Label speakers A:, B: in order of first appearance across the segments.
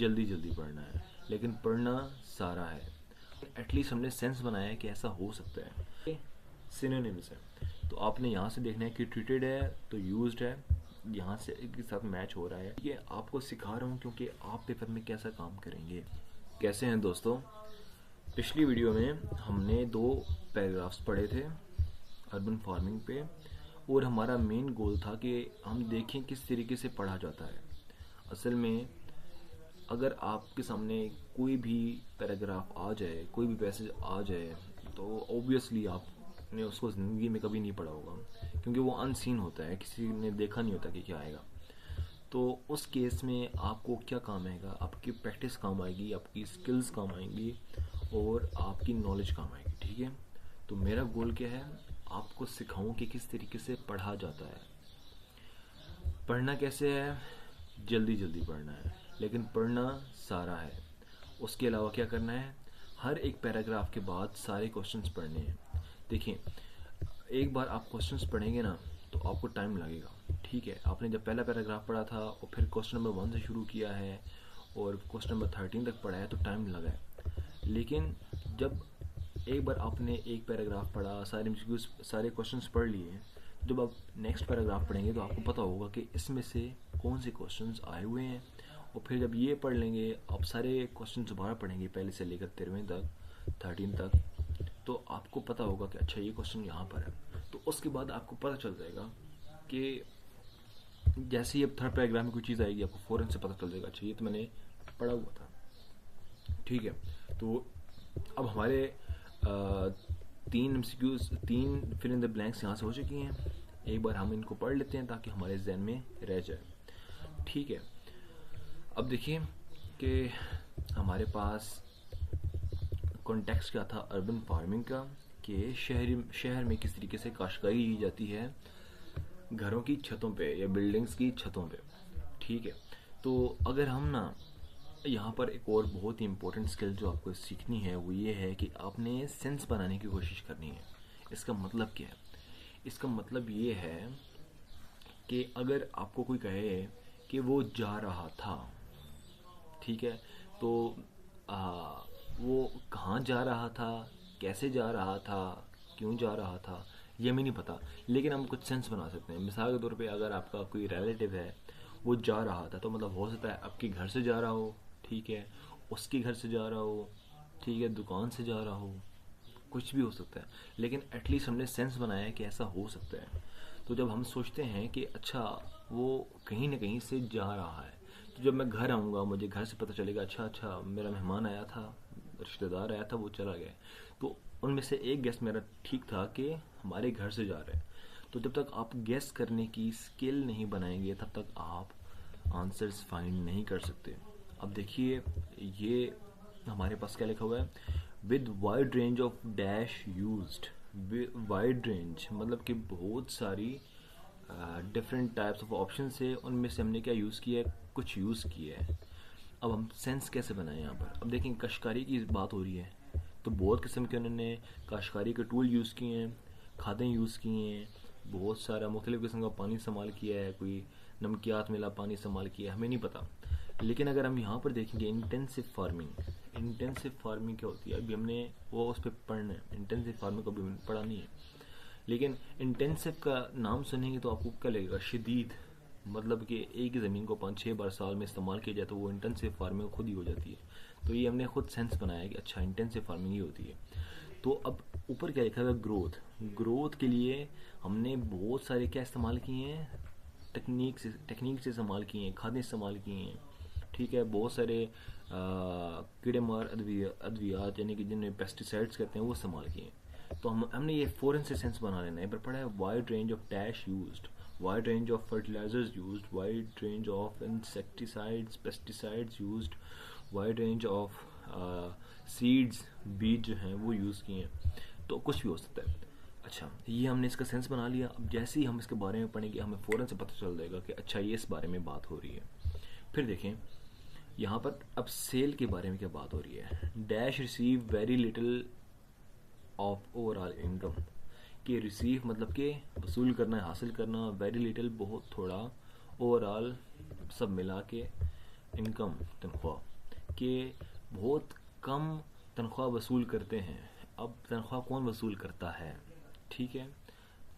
A: जल्दी जल्दी पढ़ना है, लेकिन पढ़ना सारा है। एटलीस्ट हमने सेंस बनाया है कि ऐसा हो सकता है। सिनोनिम्स है, तो आपने यहाँ से देखना है कि ट्रीटेड है तो यूज्ड है, यहाँ से एक साथ मैच हो रहा है। ये आपको सिखा रहा हूँ क्योंकि आप पेपर में कैसा काम करेंगे। कैसे हैं दोस्तों? पिछली वीडियो में हमने 2 पैराग्राफ्स पढ़े थे अर्बन फार्मिंग पे, और हमारा मेन गोल था कि हम देखें किस तरीके से पढ़ा जाता है। असल में अगर आपके सामने कोई भी पैराग्राफ आ जाए, कोई भी पैसेज आ जाए, तो ऑब्वियसली आपने उसको ज़िंदगी में कभी नहीं पढ़ा होगा, क्योंकि वो अनसीन होता है, किसी ने देखा नहीं होता कि क्या आएगा। तो उस केस में आपको क्या काम आएगा? आपकी प्रैक्टिस काम आएगी, आपकी स्किल्स काम आएंगी, और आपकी नॉलेज काम आएगी। ठीक है, तो मेरा गोल क्या है? आपको सिखाऊं कि किस तरीके से पढ़ा जाता है। पढ़ना कैसे है? जल्दी जल्दी पढ़ना है, लेकिन पढ़ना सारा है। उसके अलावा क्या करना है? हर एक पैराग्राफ के बाद सारे क्वेश्चंस पढ़ने हैं। देखिए, एक बार आप क्वेश्चंस पढ़ेंगे ना तो आपको टाइम लगेगा। ठीक है, आपने जब पहला पैराग्राफ पढ़ा था और फिर क्वेश्चन नंबर 1 से शुरू किया है और क्वेश्चन नंबर 13 तक पढ़ा है तो टाइम लगा है। लेकिन जब एक बार आपने एक पैराग्राफ पढ़ा, सारे एमसीक्यूज, सारे क्वेश्चंस पढ़ लिए, जब आप नेक्स्ट पैराग्राफ पढ़ेंगे तो आपको पता होगा कि इसमें से कौन से क्वेश्चंस आए हुए हैं। और फिर जब ये पढ़ लेंगे, आप सारे क्वेश्चन दोबारा पढ़ेंगे पहले से लेकर 13वें तक, 13 तक, तो आपको पता होगा कि अच्छा ये क्वेश्चन यहाँ पर है। तो उसके बाद आपको पता चल जाएगा कि जैसे ही अब थर्ड पैराग्राफ में कोई चीज़ आएगी आपको फ़ौरन से पता चल जाएगा अच्छा ये तो मैंने पढ़ा हुआ था। ठीक है, तो अब हमारे 3 MCQs, 3 fill in the blanks यहाँ से हो चुकी हैं। एक बार हम इनको पढ़ लेते हैं ताकि हमारे जहन में रह जाए। ठीक है, अब देखिए कि हमारे पास कॉन्टेक्स्ट क्या था अर्बन फार्मिंग का, कि शहर में किस तरीके से काश्तकारी की जाती है घरों की छतों पे या बिल्डिंग्स की छतों पे। ठीक है, तो अगर हम ना यहाँ पर एक और बहुत ही इम्पोर्टेंट स्किल जो आपको सीखनी है वो ये है कि आपने सेंस बनाने की कोशिश करनी है। इसका मतलब क्या है? इसका मतलब ये है कि अगर आपको कोई कहे कि वो जा रहा था, ठीक है, तो वो कहाँ जा रहा था, कैसे जा रहा था, क्यों जा रहा था, ये हमें नहीं पता, लेकिन हम कुछ सेंस बना सकते हैं। मिसाल के तौर पे अगर आपका कोई रिलेटिव है, वो जा रहा था, तो मतलब हो सकता है आपके घर से जा रहा हो, ठीक है, उसके घर से जा रहा हो, ठीक है, दुकान से जा रहा हो, कुछ भी हो सकता है, लेकिन एटलीस्ट हमने सेंस बनाया है कि ऐसा हो सकता है। तो जब हम सोचते हैं कि अच्छा वो कहीं ना कहीं से जा रहा है, तो जब मैं घर आऊँगा मुझे घर से पता चलेगा अच्छा अच्छा मेरा मेहमान आया था, रिश्तेदार आया था, वो चला गया। तो उनमें से एक गेस मेरा ठीक था कि हमारे घर से जा रहे हैं। तो जब तक आप गेस करने की स्किल नहीं बनाएंगे तब तक आप आंसर्स फाइंड नहीं कर सकते। अब देखिए, ये हमारे पास क्या लिखा हुआ है? With wide range of dash used. Wide range मतलब कि बहुत सारी डिफरेंट टाइप्स ऑफ ऑप्शन है, उनमें से हमने क्या यूज़ किया है? कुछ यूज़ किया है। अब हम सेंस कैसे बनाएं यहाँ पर? अब देखें, काश्तकारी की बात हो रही है तो बहुत किस्म के उन्होंने काश्तकारी के टूल यूज़ किए हैं, खादें यूज़ की हैं, बहुत सारा मुख्तलिफ़ किस्म का पानी इस्तेमाल किया है, कोई नमकियात मिला पानी इस्तेमाल किया है, हमें नहीं पता। लेकिन अगर हम यहाँ पर देखेंगे इंटेंसिव फार्मिंग, इंटेंसिव फार्मिंग क्या होती है अभी हमने वो उस पर पढ़ना है। इंटेंसिव फार्मिंग को भी हमने पढ़ा नहीं है, लेकिन इंटेंसिव का नाम सुनेंगे तो आपको क्या लगेगा? शदीद, मतलब कि एक ही ज़मीन को 5-6 बार साल में इस्तेमाल किया जाए तो वो इंटेंसिव फार्मिंग खुद ही हो जाती है। तो ये हमने खुद सेंस बनाया कि अच्छा इंटेंसिव फार्मिंग ही होती है। तो अब ऊपर क्या लिखा है? ग्रोथ। ग्रोथ के लिए हमने बहुत सारे क्या इस्तेमाल किए हैं? टेक्निक से इस्तेमाल किए हैं, खादें इस्तेमाल किए हैं, ठीक है, बहुत सारे कीड़े मार अद्वियात यानी कि जिन्हें पेस्टिसाइड्स कहते हैं वो इस्तेमाल किए हैं। तो हमने ये फ़ौरन से सेंस बना लेना है। पर पढ़ा है wide range of dash used, wide range of fertilisers used, wide range of insecticides pesticides used, wide range of seeds, बीज जो हैं वो यूज़ किए हैं। तो कुछ भी हो सकता है। अच्छा, ये हमने इसका सेंस बना लिया। अब जैसे ही हम इसके बारे में पढ़ेंगे हमें फ़ौरन से पता चल जाएगा कि अच्छा ये इस बारे में बात हो रही है। फिर देखें यहाँ पर अब सेल के बारे में क्या बात हो रही है? Dash receive very little of overall income. कि रिसीव मतलब कि वसूल करना है, हासिल करना, वेरी लिटिल बहुत थोड़ा, ओवरऑल सब मिला के इनकम तनख्वाह। कि बहुत कम तनख्वाह वसूल करते हैं। अब तनख्वाह कौन वसूल करता है? ठीक है,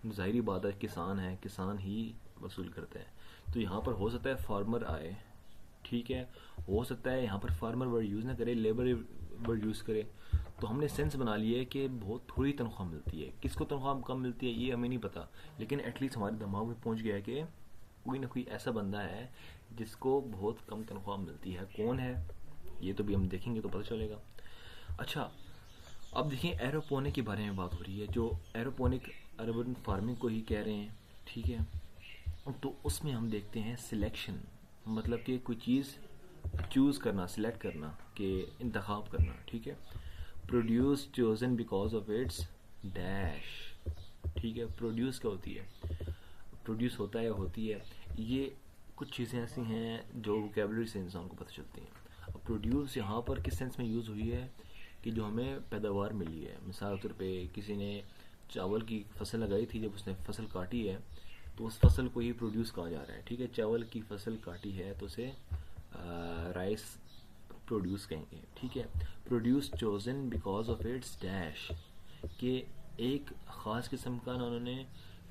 A: ज़ाहिरी बात है किसान है, किसान ही वसूल करते हैं। तो यहाँ पर हो सकता है फार्मर आए, ठीक है, हो सकता है यहाँ पर फार्मर वर्ड यूज़ ना करे, लेबर वर्ड यूज़ करे। तो हमने सेंस बना लिया है कि बहुत थोड़ी तनख्वाह मिलती है। किसको तनख्वाह कम मिलती है ये हमें नहीं पता, लेकिन एटलीस्ट हमारे दिमाग में पहुँच गया है कि कोई ना कोई ऐसा बंदा है जिसको बहुत कम तनख्वाह मिलती है। कौन है ये तो भी हम देखेंगे तो पता चलेगा। अच्छा, अब देखिए एरोपोनिक के बारे में बात हो रही है, जो एरोपोनिक अर्बन फार्मिंग को ही कह रहे हैं, ठीक है। तो उसमें हम देखते हैं सिलेक्शन, मतलब कि कोई चीज़ चूज़ करना, सिलेक्ट करना, कि इंतखाब करना, ठीक है। Produce chosen because of its dash, ठीक है। प्रोड्यूस क्या होती है, प्रोड्यूस होता है या होती है, ये कुछ चीज़ें ऐसी हैं जो वोकेबलरी से इंसान को पता चलती हैं। अब प्रोड्यूस यहाँ पर किस सेंस में यूज़ हुई है कि जो हमें पैदावार मिली है। मिसाल के तौर पे किसी ने चावल की फसल लगाई थी, जब उसने फसल काटी है तो उस फसल को ही प्रोड्यूस कहा जा रहा है, ठीक है। चावल की फसल काटी है तो उसे राइस प्रोड्यूस कहेंगे, ठीक है। Produce chosen because of its dash, कि एक ख़ास किस्म का ना उन्होंने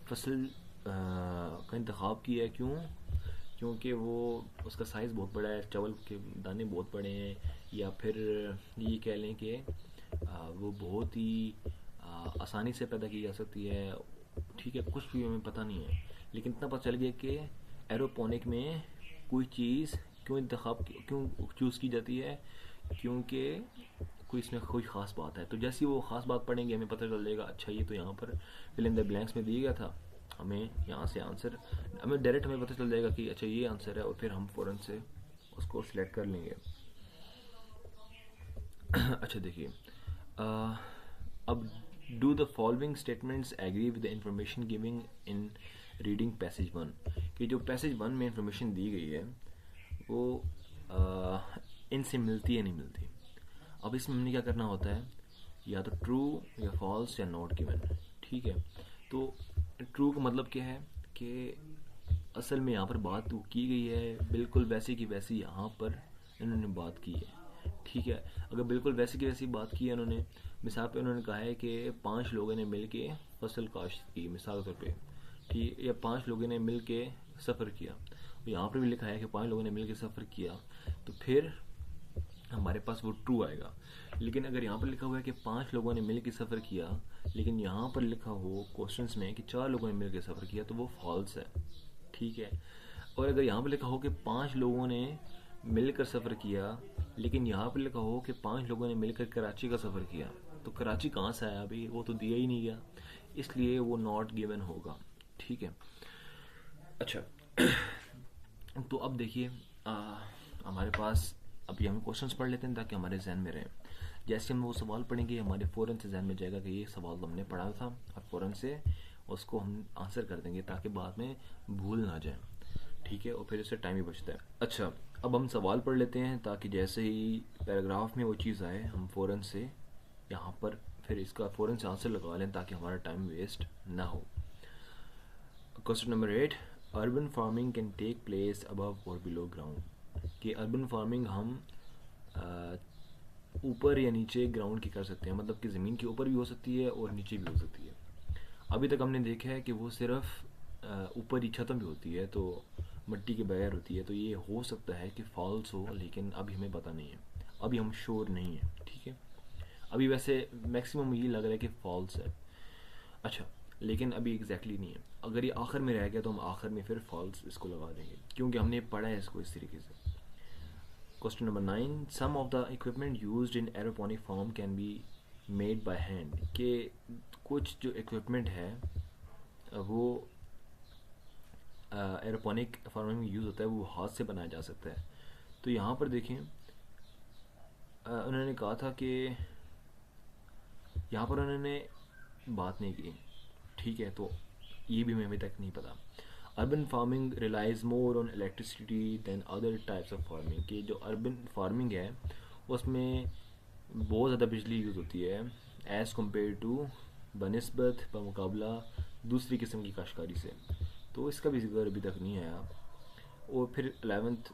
A: फसल का इंतखाब किया। क्यों? क्योंकि वो उसका साइज़ बहुत बड़ा है, चावल के दाने बहुत बड़े हैं, या फिर ये कह लें कि वो बहुत ही आसानी से पैदा की जा सकती है, ठीक है। कुछ भी हमें पता नहीं है, लेकिन इतना पता चल गया कि एरोपोनिक में कोई चीज़ क्यों चूज़ की जाती है, क्योंकि कोई इसमें कोई ख़ास बात है। तो जैसी वो ख़ास बात पढ़ेंगे हमें पता चल जाएगा, अच्छा ये तो यहाँ पर फिल इन द ब्लैंक्स में दिया गया था, हमें यहाँ से आंसर, हमें डायरेक्ट हमें पता चल जाएगा कि अच्छा ये आंसर है, और फिर हम फ़ौरन से उसको सिलेक्ट कर लेंगे। अच्छा देखिए, अब do the following statements agree with the information giving in reading passage 1, कि जो पैसेज 1 में इंफॉर्मेशन दी गई है वो इनसे मिलती है नहीं मिलती। अब इसमें हमने क्या करना होता है, या तो ट्रू या फॉल्स या नॉट गिवन, ठीक है। तो ट्रू का मतलब क्या है कि असल में यहाँ पर बात तो की गई है बिल्कुल वैसे की वैसी, यहाँ पर इन्होंने बात की है, ठीक है। अगर बिल्कुल वैसे की वैसी बात की है उन्होंने, मिसाल पे उन्होंने कहा है कि 5 लोगों ने मिल के फसल काश्त की, मिसाल के तौर पे, ठीक, या 5 लोगों ने मिल के सफ़र किया, यहाँ पर भी लिखा है कि 5 लोगों ने मिल के सफ़र किया, तो फिर हमारे पास वो ट्रू आएगा। लेकिन अगर यहाँ पर लिखा हुआ है कि 5 लोगों ने मिल के सफ़र किया, लेकिन यहाँ पर लिखा हो क्वेश्चंस में कि 4 लोगों ने मिल के सफ़र किया, तो वो फॉल्स है, ठीक है। और अगर यहाँ पर लिखा हो कि 5 लोगों ने मिलकर सफ़र किया, लेकिन यहाँ पर लिखा हो कि 5 लोगों ने मिलकर कराची का सफ़र किया, तो कराची कहाँ से आया अभी, वो तो दिया ही नहीं गया, इसलिए वो नॉट गिवन होगा, ठीक है। अच्छा तो अब देखिए हमारे पास, अभी हम क्वेश्चंस पढ़ लेते हैं ताकि हमारे जहन में रहे। जैसे हम वो सवाल पढ़ेंगे हमारे फ़ौरन से जहन में जाएगा कि ये सवाल तो हमने पढ़ा था, और फ़ौरन से उसको हम आंसर कर देंगे ताकि बाद में भूल ना जाए, ठीक है, और फिर इससे टाइम भी बचता है। अच्छा, अब हम सवाल पढ़ लेते हैं ताकि जैसे ही पैराग्राफ में वो चीज़ आए हम फ़ौरन से यहाँ पर फिर इसका फ़ौरन से आंसर लगा लें ताकि हमारा टाइम वेस्ट ना हो। Question number 8, urban farming can take place above और बिलो ग्राउंड, कि अर्बन फार्मिंग हम ऊपर या नीचे ग्राउंड की कर सकते हैं, मतलब कि ज़मीन के ऊपर भी हो सकती है और नीचे भी हो सकती है। अभी तक हमने देखा है कि वो सिर्फ ऊपर ही छतों भी होती है, तो मिट्टी के बगैर होती है, तो ये हो सकता है कि फॉल्स हो, लेकिन अभी हमें पता नहीं है, अभी हम श्योर नहीं है, ठीक है। अभी वैसे मैक्सिमम ये लग रहा है कि फॉल्स है। अच्छा, लेकिन अभी एग्जैक्टली नहीं है। अगर ये आखिर में रह गया तो हम आखिर में फिर फॉल्स इसको लगा देंगे, क्योंकि हमने पढ़ा है इसको इस तरीके से। Question number 9, some of the equipment used in aeroponic farm can be made by hand, के कुछ जो इक्विपमेंट है वो एरोपोनिक फार्मिंग में यूज़ होता है, वो हाथ से बनाया जा सकता है। तो यहाँ पर देखें उन्होंने कहा था कि यहाँ पर उन्होंने बात नहीं की, ठीक है, तो ये भी हमें अभी तक नहीं पता। Urban farming relies more on electricity than other types of farming, कि जो अर्बन फार्मिंग है उसमें बहुत ज़्यादा बिजली यूज़ होती है एज़ कम्पेयर टू बनिस्बत बमुकाबला दूसरी किस्म की काश्तकारी से, तो इसका भी जिक्र अभी तक नहीं आया। और फिर 11th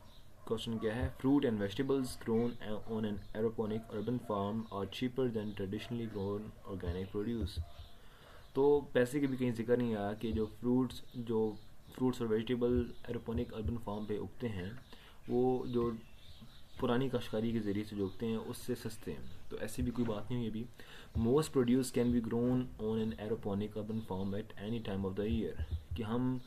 A: क्वेश्चन क्या है, fruit and vegetables grown on an aeroponic urban farm are cheaper than traditionally grown organic produce. तो पैसे की भी कहीं जिक्र नहीं आया कि जो फ्रूट्स और वेजिटेबल एरोपोनिक अर्बन फार्म पे उगते हैं वो जो पुरानी काश्तकारी के ज़रिए से जो उगते हैं उससे सस्ते हैं। तो ऐसी भी कोई बात नहीं हुई अभी। Most produce can be grown on an aeroponic urban farm at any time of the year, कि हम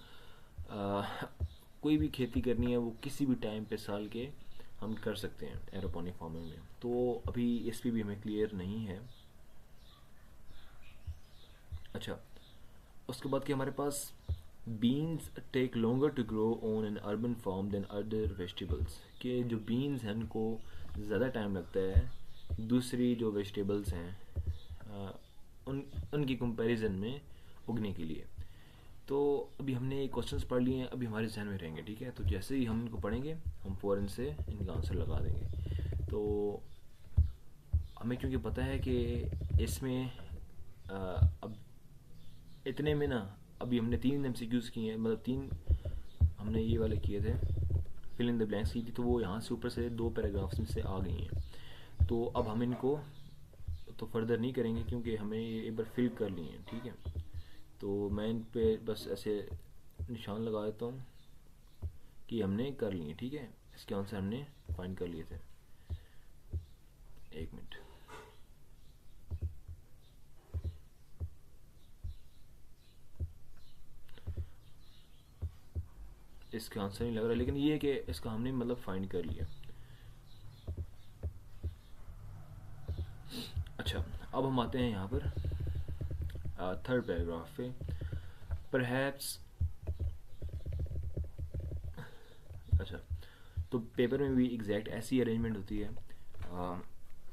A: कोई भी खेती करनी है वो किसी भी टाइम पे साल के हम कर सकते हैं एरोपोनिक फार्मिंग में। तो अभी इस पर भी हमें क्लियर नहीं है। अच्छा, उसके बाद कि हमारे पास beans take longer to grow on an urban farm than other vegetables, कि जो बीन्स हैं उनको ज़्यादा टाइम लगता है दूसरी जो वेजिटेबल्स हैं उनकी कंपैरिजन में उगने के लिए। तो अभी हमने ये क्वेश्चंस पढ़ लिए हैं, अभी हमारे जहन में रहेंगे, ठीक है। तो जैसे ही हम इनको पढ़ेंगे हम फ़ौरन से इनका आंसर लगा देंगे। तो हमें क्योंकि पता है कि इसमें अब इतने में ना अभी हमने 3 MCQs किए हैं, मतलब 3 हमने ये वाले किए थे, फिल इन द ब्लैंक्स की थी, तो वो यहाँ से ऊपर से 2 पैराग्राफ्स में से आ गई हैं। तो अब हम इनको तो फर्दर नहीं करेंगे क्योंकि हमें ये एक बार फिल कर लिए हैं, ठीक है। तो मैं इन पे बस ऐसे निशान लगा देता हूँ कि हमने कर लिए, ठीक है। इसके आंसर हमने फाइंड कर लिए थे। एक मिनट, इसका आंसर नहीं लग रहा, लेकिन ये है कि इसका हमने मतलब फाइंड कर लिया। अच्छा, अब हम आते हैं यहाँ पर थर्ड पैराग्राफ पे। परहैप्स, अच्छा, तो पेपर में भी एग्जैक्ट ऐसी अरेंजमेंट होती है,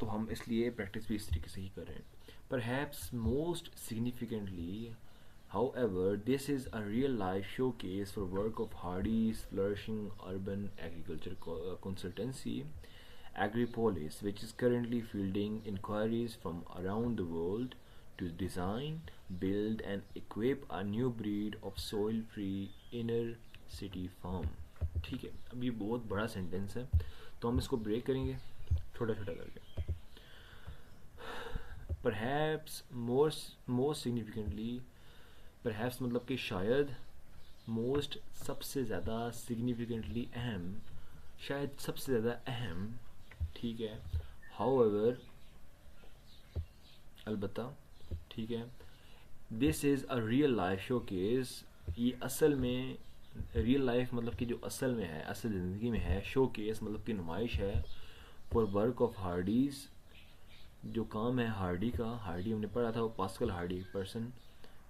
A: तो हम इसलिए प्रैक्टिस भी इस तरीके से ही कर रहे हैं। Perhaps most significantly however, this is a real-life showcase for work of Hardy's flourishing urban agriculture consultancy, Agripolis, which is currently fielding inquiries from around the world to design, build and equip a new breed of soil-free inner-city farm. ठीक है, अब ये बहुत बड़ा sentence है तो हम इसको ब्रेक करेंगे छोटा छोटा करके। Perhaps most significantly, परहैप्स मतलब कि शायद, मोस्ट सबसे ज़्यादा, सिग्निफिकेंटली अहम, शायद सबसे ज़्यादा अहम, ठीक है। हाउएवर, अलबत्ता, ठीक है। This is a real life showcase, ये असल में रियल लाइफ मतलब कि जो असल में है, असल ज़िंदगी में है। शोकेस मतलब कि नुमाइश है। फॉर वर्क ऑफ हार्डीज़, जो काम है हार्डी का, हार्डी हमने पढ़ा था वो पास्कल हार्डी पर्सन।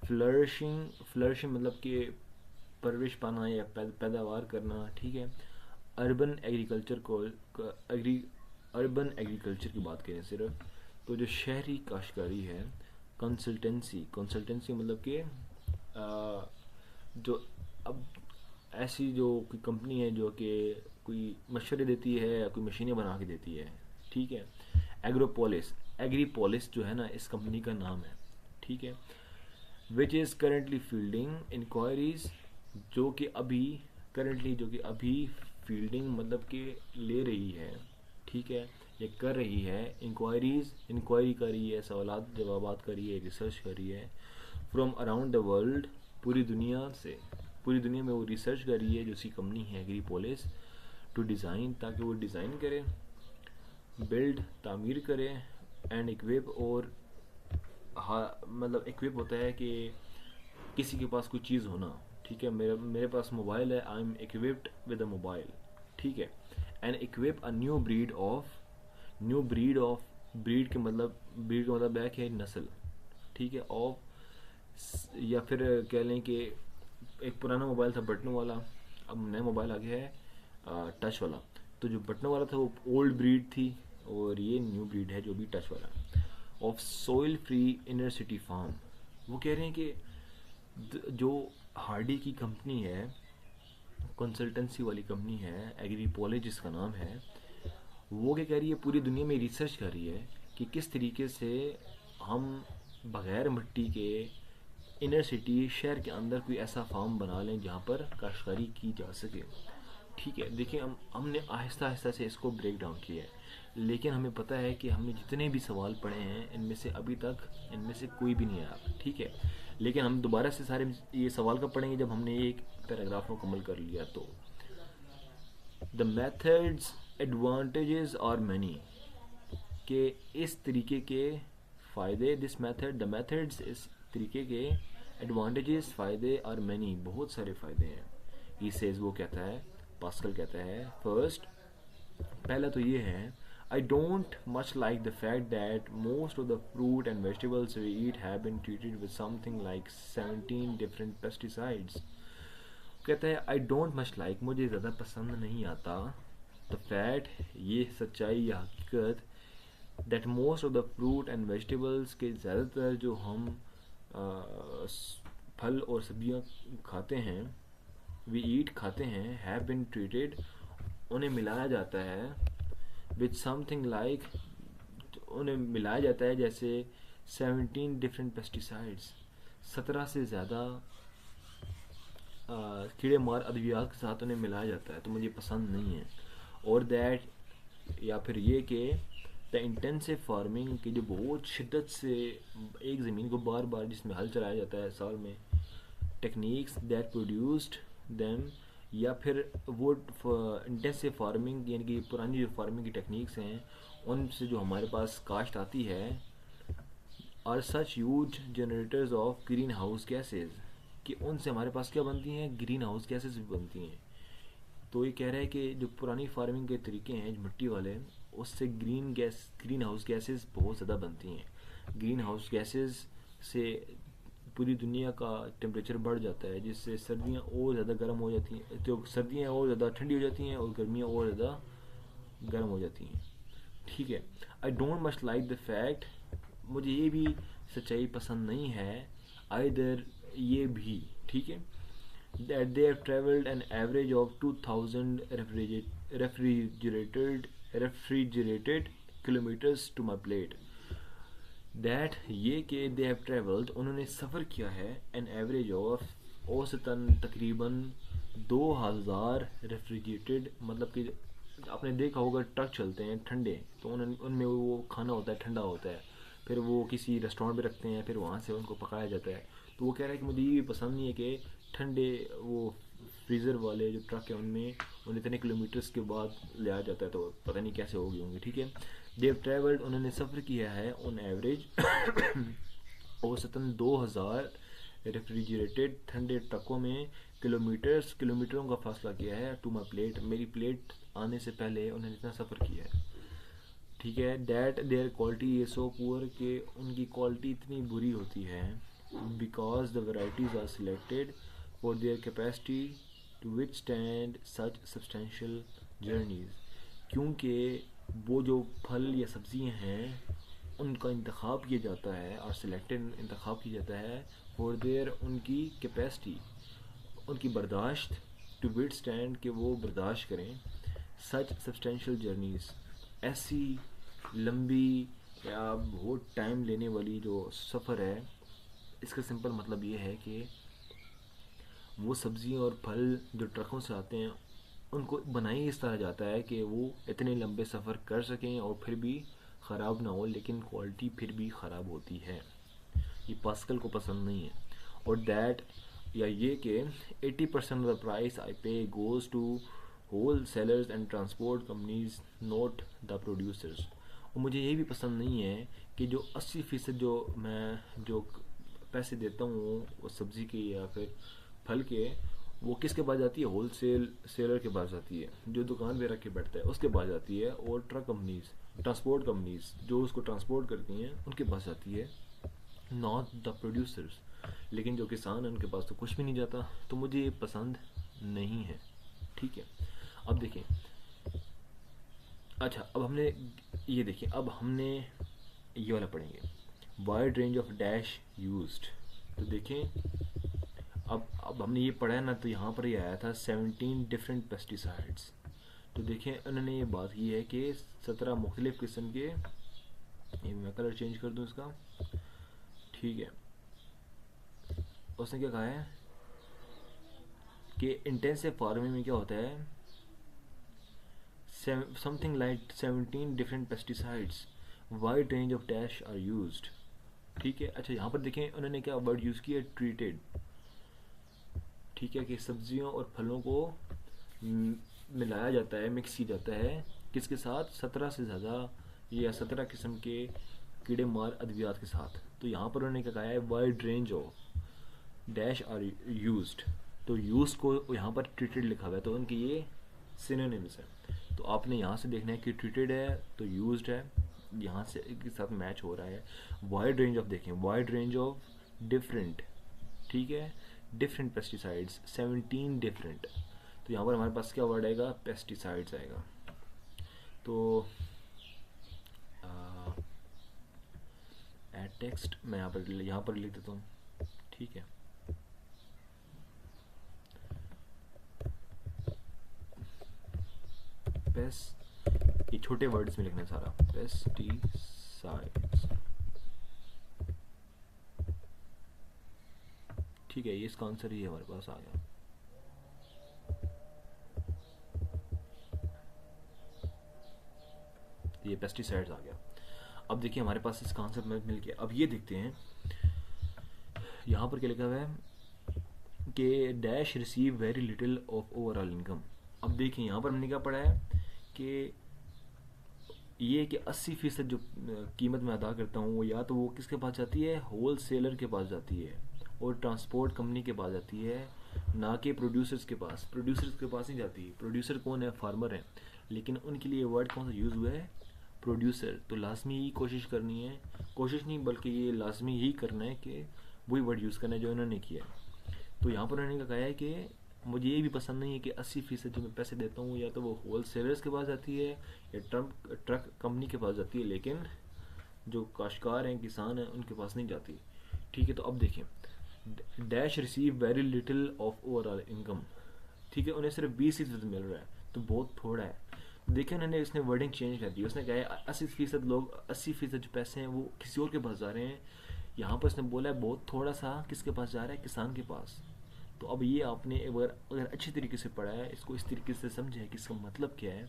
A: फ्लरिशिंग मतलब कि परवरिश पाना या पैदावार करना, ठीक है। अर्बन एग्रीकल्चर को अर्बन एग्रीकल्चर की बात करें सिर्फ, तो जो शहरी काश्तकारी है। कंसल्टेंसी मतलब कि जो अब ऐसी जो कोई कंपनी है जो कि कोई मशवरे देती है या कोई मशीनें बना के देती है, ठीक है। एग्रीपोलिस जो है ना इस कंपनी का नाम है, ठीक है। Which is currently fielding inquiries, जो कि अभी फील्डिंग मतलब कि ले रही है, ठीक है, ये कर रही है। इंक्वायरी कर रही है, सवालात जवाबात कर रही है, रिसर्च कर रही है। फ्रॉम अराउंड द वर्ल्ड, पूरी दुनिया में वो रिसर्च कर रही है जो सी कंपनी है एग्रीपोलिस। टू डिज़ाइन, ताकि वो डिज़ाइन करे, बिल्ड तामीर करे, एंड इक्विप, और मतलब इक्विप होता है कि किसी के पास कोई चीज़ होना, ठीक है। मेरे पास मोबाइल है, I am equipped with a mobile, ठीक है। And equip a new breed of breed का मतलब है कि नस्ल, ठीक है। ऑफ, या फिर कह लें कि एक पुराना मोबाइल था बटनों वाला, अब नया मोबाइल आ गया है टच वाला। तो जो बटनों वाला था वो ओल्ड ब्रीड थी और ये न्यू ब्रीड है जो भी टच वाला। Of soil free inner city farm, वो कह रहे हैं कि जो हार्डी की कंपनी है, कंसल्टेंसी वाली कंपनी है, एग्रीपोलिस जिसका नाम है, वो क्या कह रही है, पूरी दुनिया में रिसर्च कर रही है कि किस तरीके से हम बग़ैर मिट्टी के इनर सिटी शहर के अंदर कोई ऐसा फार्म बना लें जहाँ पर काश्तकारी की जा सके, ठीक है, देखिए हमने आहिस्ता आहिस्ता से इसको ब्रेक डाउन किया है, लेकिन हमें पता है कि हमने जितने भी सवाल पढ़े हैं इनमें से अभी तक इनमें से कोई भी नहीं आया, ठीक है। लेकिन हम दोबारा से सारे ये सवाल कब पढ़ेंगे, जब हमने एक पैराग्राफ मुकम्मल कर लिया। तो the methods advantages are many, के इस तरीके के फ़ायदे, दिस मेथड, द मेथड्स, इस तरीके के एडवांटेजेस, फ़ायदे, और मैनी, बहुत सारे फ़ायदे हैं। ही सेज, वो कहता है, पास्कल कहता है, फर्स्ट, पहला तो ये है, I don't much like the fact that most of the fruit and vegetables we eat have been treated with something like 17 different pesticides. कहता है आई डोंट मच लाइक, मुझे ज़्यादा पसंद नहीं आता, द फैक्ट, ये सच्चाई या हकीकत, that most of the fruit and vegetables, के ज़्यादातर जो हम फल और सब्जियां खाते हैं, वी ईट खाते हैं, हैव बिन ट्रीटेड, उन्हें मिलाया जाता है, विद समथिंग लाइक, उन्हें मिलाया जाता है जैसे 17 डिफरेंट पेस्टिसाइड्स, 17 से ज़्यादा कीड़े मार अद्वियात के साथ उन्हें मिलाया जाता है, तो मुझे पसंद नहीं है। और दैट, या फिर ये कि द इंटेंसिव फार्मिंग, की जो बहुत शिद्दत से एक ज़मीन को बार बार जिसमें हल चलाया जाता है साल में, टेक्निक्स दैट प्रोड्यूस्ड दैम, या फिर वो इंटेंसिव फार्मिंग, यानी कि पुरानी जो फार्मिंग की टेक्निक्स हैं उनसे जो हमारे पास काश्त आती है, are such huge generators of green house gases, कि उनसे हमारे पास क्या बनती हैं, ग्रीन हाउस गैसेज भी बनती हैं। तो ये कह रहा है कि जो पुरानी फार्मिंग के तरीके हैं जो मिट्टी वाले, उससे ग्रीन हाउस गैसेस बहुत ज़्यादा बनती हैं। ग्रीन हाउस गैसेस से पूरी दुनिया का टेम्परेचर बढ़ जाता है, जिससे सर्दियाँ और ज़्यादा गर्म हो जाती हैं, तो सर्दियाँ और ज़्यादा ठंडी हो जाती हैं और गर्मियाँ और ज़्यादा गर्म हो जाती हैं, ठीक है। I don't much like the fact, मुझे ये भी सच्चाई पसंद नहीं है, आइदर, ये भी, ठीक है, that they have traveled an average of 2000 refrigerated kilometers to my plate, that ये कि they have traveled, उन्होंने सफ़र किया है, an average of, औसतन तकरीबन 2000 रेफ्रिजरेटेड, मतलब कि आपने देखा होगा ट्रक चलते हैं ठंडे, तो उनमें वो खाना होता है ठंडा होता है, फिर वो किसी रेस्टोरेंट पे रखते हैं, फिर वहाँ से उनको पकाया जाता है। तो वो कह रहा है कि मुझे ये भी पसंद नहीं है कि ठंडे वो फ्रीज़र वाले जो ट्रक हैं उनमें इतने किलोमीटर्स के बाद ले आ जाता है, तो पता नहीं कैसे होगी होंगे, ठीक है। देव ट्रेवल्ड, उन्होंने सफ़र किया है ऑन एवरेज औसतन 2000 रेफ्रिजरेटेड ठंडे ट्रकों में, किलोमीटरों का फासला किया है, टू माई प्लेट, मेरी प्लेट आने से पहले उन्होंने इतना सफ़र किया है, ठीक है। डैट देयर क्वालिटी ये सो पुअर, के उनकी क्वालिटी इतनी बुरी होती है, because the varieties are selected for their capacity to withstand such substantial journeys, क्योंकि वो जो फल या सब्ज़ियाँ हैं उनका इंतखाब किया जाता है, और सिलेक्टेड इंतखाब किया जाता है, फॉर देयर, उनकी कैपेसिटी, उनकी बर्दाश्त, टू विट स्टैंड, के वो बर्दाश्त करें, सच सब्सटेंशियल जर्नीज़, ऐसी लंबी या बहुत टाइम लेने वाली जो सफ़र है। इसका सिंपल मतलब ये है कि वो सब्ज़ियाँ और फल जो ट्रकों से आते हैं उनको बनाई इस तरह जाता है कि वो इतने लंबे सफ़र कर सकें और फिर भी ख़राब ना हो, लेकिन क्वालिटी फिर भी ख़राब होती है। ये पास्कल को पसंद नहीं है। और दैट, या ये कि 80% of the price I pay goes to wholesalers and transport companies, not the producers. और मुझे ये भी पसंद नहीं है कि जो 80% जो पैसे देता हूँ वो सब्ज़ी के या फिर फल के, वो किसके पास जाती है, होल सेलर के पास जाती है, जो दुकान पे रख के बैठता है उसके पास जाती है, और ट्रक कंपनीज, ट्रांसपोर्ट कंपनीज जो उसको ट्रांसपोर्ट करती हैं उनके पास जाती है, नॉट द प्रोड्यूसर्स। लेकिन जो किसान है उनके पास तो कुछ भी नहीं जाता, तो मुझे ये पसंद नहीं है, ठीक है। अब देखें, अच्छा, अब हमने ये देखिए, अब हमने ये वाला पढ़ेंगे, wide range of dash used. तो देखें, अब हमने ये पढ़ा है ना, तो यहाँ पर ये आया था 17 डिफरेंट पेस्टिसाइड्स। तो देखें, उन्होंने ये बात की है कि 17 मुख्तलिफ़ किस्म के, ये मैं कलर चेंज कर दूँ इसका, ठीक है। उसने क्या कहा है कि इंटेंसिव फार्मिंग में क्या होता है something like 17 different pesticides, wide range of dash are used. ठीक है, अच्छा यहाँ पर देखें उन्होंने क्या वर्ड यूज़ किया, ट्रीटेड. ठीक है, कि सब्जियों और फलों को मिलाया जाता है, मिक्स किया जाता है किसके साथ, 17 से ज़्यादा या 17 किस्म के कीड़े मार अद्वियात के साथ. तो यहाँ पर उन्होंने क्या कहा है, wide range of dash are used. तो यूज को यहाँ पर ट्रीटेड लिखा हुआ है, तो उनके ये सिनोनिम्स है. तो आपने यहाँ से देखना है कि ट्रीटेड है तो यूज्ड है, यहाँ से के साथ मैच हो रहा है. वाइड रेंज ऑफ देखें, वाइड रेंज ऑफ डिफरेंट. ठीक है, डिफरेंट पेस्टिसाइड्स 17 डिफरेंट. तो यहाँ पर हमारे पास क्या वर्ड आएगा, पेस्टिसाइड्स आएगा. तो एड टेक्स्ट मैं यहाँ पर लिख देता हूँ. ठीक है, ये छोटे वर्ड्स में लिखना है सारा, पेस्टिसाइड्स. ठीक है, ये इसका आंसर ही हमारे पास आ गया. ये पेस्टिसाइड्स आ गया. अब देखिए हमारे पास इसका आंसर मिल गया. अब ये देखते हैं यहाँ पर क्या लिखा हुआ है कि dash receive very little of overall income. अब देखिए यहाँ पर हमने क्या पढ़ा है कि ये कि 80% जो कीमत मैं अदा करता हूँ वो या तो वो किसके पास जाती है, होल सेलर के पास जाती है और ट्रांसपोर्ट कंपनी के पास जाती है, ना कि प्रोड्यूसर्स के पास. प्रोड्यूसर्स के पास नहीं जाती. प्रोड्यूसर कौन है, फार्मर है, लेकिन उनके लिए वर्ड कौन सा यूज़ हुआ है, प्रोड्यूसर. तो लाजमी ही कोशिश करनी है, कोशिश नहीं बल्कि ये लाजमी ही करना है कि वही वर्ड यूज़ करना है जो इन्होंने किया. तो यहाँ पर उन्होंने कहा है कि मुझे ये भी पसंद नहीं है कि 80% जो मैं पैसे देता हूँ या तो वो होल सेलर्स के पास जाती है या ट्रक कंपनी के पास जाती है, लेकिन जो काश्तकार हैं, किसान हैं, उनके पास नहीं जाती. ठीक है, तो अब देखें, dash receive very little of overall income. ठीक है, उन्हें सिर्फ 20% मिल रहा है, तो बहुत थोड़ा है. देखिए उन्होंने इसने वर्डिंग चेंज कर दी. उसने कहा है 80% लोग, 80% जो पैसे हैं वो किसी और के पास जा रहे हैं. यहाँ पर उसने बोला है बहुत थोड़ा सा किसके पास जा रहा है, किसान के पास. तो अब ये आपने अगर अच्छी तरीके से पढ़ा है, इसको इस तरीके से समझे कि इसका मतलब क्या है,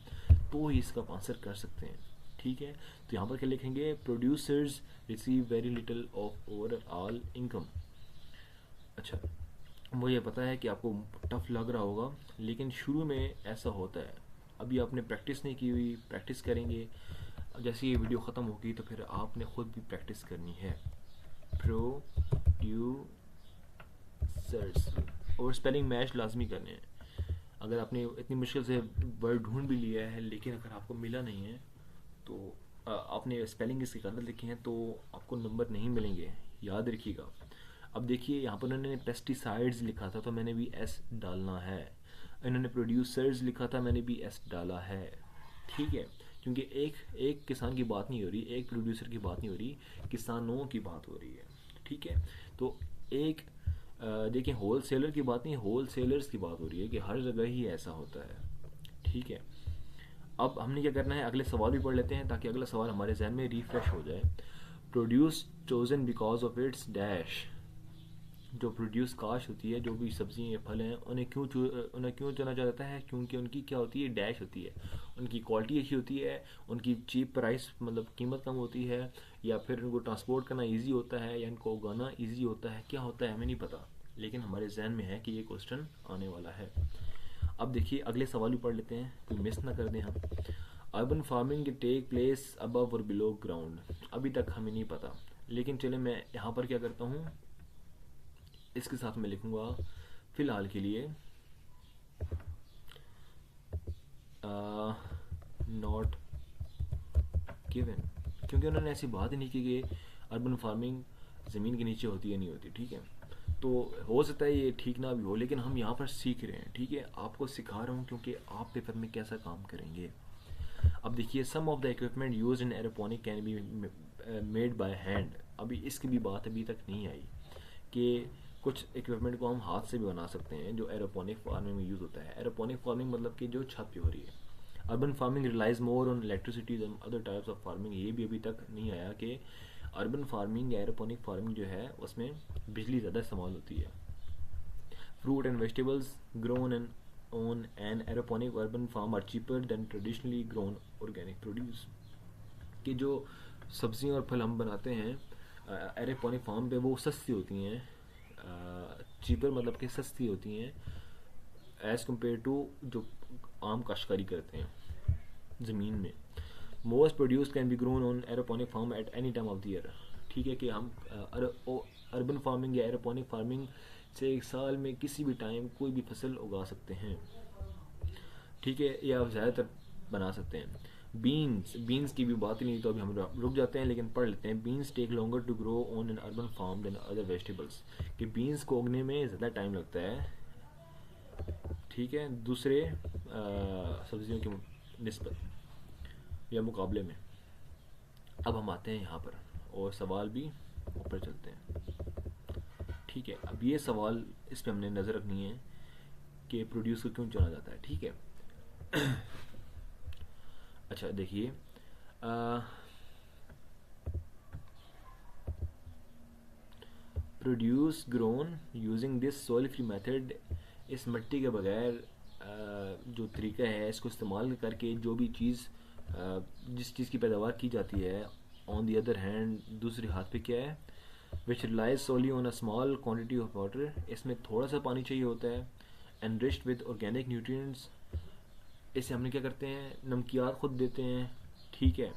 A: तो ही इसका आंसर कर सकते हैं. ठीक है, तो यहाँ पर क्या लिखेंगे, producers receive very little of overall income. अच्छा, मुझे पता है कि आपको टफ लग रहा होगा, लेकिन शुरू में ऐसा होता है. अभी आपने प्रैक्टिस नहीं की हुई, प्रैक्टिस करेंगे. जैसे ये वीडियो ख़त्म होगी तो फिर आपने ख़ुद भी प्रैक्टिस करनी है. प्रोड्यूसर्स और स्पेलिंग मैच लाजमी करने हैं. अगर आपने इतनी मुश्किल से वर्ड ढूंढ भी लिया है लेकिन अगर आपको मिला नहीं है तो आपने स्पेलिंग इसके गलत लिखे हैं तो आपको नंबर नहीं मिलेंगे, याद रखिएगा. अब देखिए यहाँ पर उन्होंने पेस्टिसाइड्स लिखा था तो मैंने भी एस डालना है. इन्होंने प्रोड्यूसर्स लिखा था, मैंने भी एस डाला है. ठीक है, क्योंकि एक किसान की बात नहीं हो रही, एक प्रोड्यूसर की बात नहीं हो रही, किसानों की बात हो रही है. ठीक है, तो एक देखिए होल सेलर की बात नहीं, होल सेलर्स की बात हो रही है कि हर जगह ही ऐसा होता है. ठीक है, अब हमने क्या करना है, अगले सवाल भी पढ़ लेते हैं ताकि अगला सवाल हमारे जहन में रिफ्रेश हो जाए. Produce chosen because of its dash. जो प्रोड्यूस काश होती है, जो भी सब्जी या फल हैं, उन्हें क्यों चुना जाता है, क्योंकि उनकी क्या होती है, डैश होती है. उनकी क्वालिटी अच्छी होती है, उनकी चीप प्राइस मतलब कीमत कम होती है, या फिर उनको ट्रांसपोर्ट करना इजी होता है, या इनको उगाना इजी होता है. क्या होता है हमें नहीं पता, लेकिन हमारे जहन में है कि ये क्वेश्चन आने वाला है. अब देखिए अगले सवाल भी पढ़ लेते हैं, कोई मिस ना कर दें हम. Urban farming take place above और बिलो ग्राउंड. अभी तक हमें नहीं पता, लेकिन चले मैं यहाँ पर क्या करता हूँ, इसके साथ मैं लिखूंगा फिलहाल के लिए नॉट गिवन, क्योंकि उन्होंने ऐसी बात ही नहीं की कि अर्बन फार्मिंग ज़मीन के नीचे होती है नहीं होती. ठीक है, तो हो सकता है ये ठीक ना भी हो, लेकिन हम यहाँ पर सीख रहे हैं. ठीक है, आपको सिखा रहा हूँ क्योंकि आप पेपर में कैसा काम करेंगे. अब देखिए, some of the equipment use in aeroponic can be made by hand. अभी इसकी भी बात अभी तक नहीं आई कि कुछ इक्विपमेंट को हम हाथ से भी बना सकते हैं जो एरोपोनिक फार्मिंग में यूज़ होता है. एरोपोनिक फार्मिंग मतलब कि जो छत पे हो रही है. Urban farming relies more on electricity and other types of farming. ये भी अभी तक नहीं आया कि अर्बन फार्मिंग या एरोपोनिक फार्मिंग जो है उसमें बिजली ज़्यादा इस्तेमाल होती है. Fruit and vegetables grown in on an aeroponic urban farm are cheaper than traditionally grown organic produce. कि जो सब्जियां और फल हम बनाते हैं एरोपोनिक फार्म पे वो सस्ती होती हैं, चीपर मतलब कि सस्ती होती हैं एज़ कम्पेयर टू जो आम काश्तकारी करते हैं ज़मीन में. Most produce can be grown on aeroponic farm at any time of the year. ठीक है कि हम अर्बन फार्मिंग या एरोपोनिक फार्मिंग से एक साल में किसी भी टाइम कोई भी फसल उगा सकते हैं. ठीक है, या आप ज़्यादातर बना सकते हैं. बीन्स की भी बात ही नहीं, तो अभी हम रुक जाते हैं लेकिन पढ़ लेते हैं. Beans take longer to grow on an urban farm than other vegetables. कि बीन्स को उगने में ज़्यादा टाइम लगता है, ठीक है, दूसरे सब्जियों की निस्बत या मुकाबले में. अब हम आते हैं यहाँ पर और सवाल भी ऊपर चलते हैं. ठीक है, अब ये सवाल इस पर हमने नज़र रखनी है कि प्रोड्यूस को क्यों चुना जाता है. ठीक है. अच्छा देखिए, produce grown using this soil free method. इस मिट्टी के बगैर जो तरीका है इसको इस्तेमाल करके जो भी चीज़ जिस चीज़ की पैदावार की जाती है, ऑन दी अदर हैंड दूसरे हाथ पे क्या है, which relies solely on a small quantity of water. इसमें थोड़ा सा पानी चाहिए होता है. Enriched with organic nutrients. इसे हमने क्या करते हैं, नमकियात खुद देते हैं. ठीक है.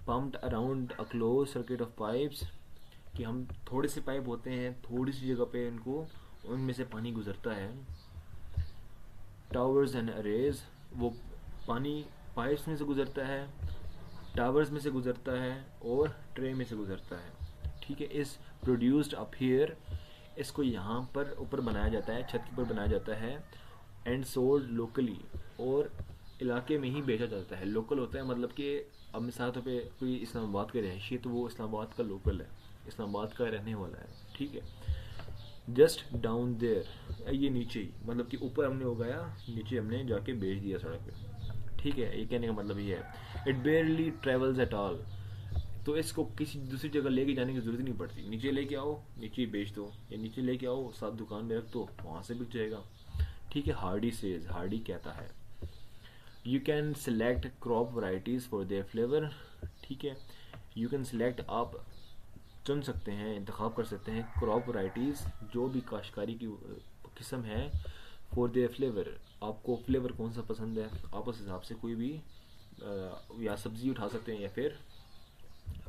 A: Pumped around a close circuit of pipes. कि हम थोड़े से पाइप होते हैं, थोड़ी सी जगह पे इनको उनमें से पानी गुजरता है. Towers and arrays. वो पानी पाइप्स में से गुजरता है, टावर्स में से गुजरता है और ट्रे में से गुजरता है. ठीक है. इस प्रोड्यूस्ड अप हियर. इसको यहाँ पर ऊपर बनाया जाता है, छत के ऊपर बनाया जाता है. And sold locally. और इलाके में ही बेचा जाता है. लोकल होता है मतलब कि अब मिसाल तौर पे कोई इस्लामाबाद का रहायशी है तो वो इस्लामाबाद का लोकल है, इस्लामाबाद का रहने वाला है. ठीक है. Just down there. ये नीचे ही मतलब कि ऊपर हमने उगाया, नीचे हमने जाके बेच दिया सड़क पे. ठीक है. ये कहने का मतलब ये है. It बेयरली travels at all. तो इसको किसी दूसरी जगह लेके जाने की ज़रूरत नहीं पड़ती. नीचे लेके आओ, नीचे बेच दो, या नीचे लेके आओ साथ दुकान में रख दो, वहाँ से बिक जाएगा. ठीक है. Hardy says. हार्डी कहता है you can select crop varieties for their flavour. ठीक है. You can select. आप चुन सकते हैं, इंतखाब कर सकते हैं क्रॉप वराइटीज़ जो भी काश्तकारी की किस्म है. For their flavour. आपको फ्लेवर कौन सा पसंद है आप उस हिसाब से कोई भी या सब्ज़ी उठा सकते हैं या फिर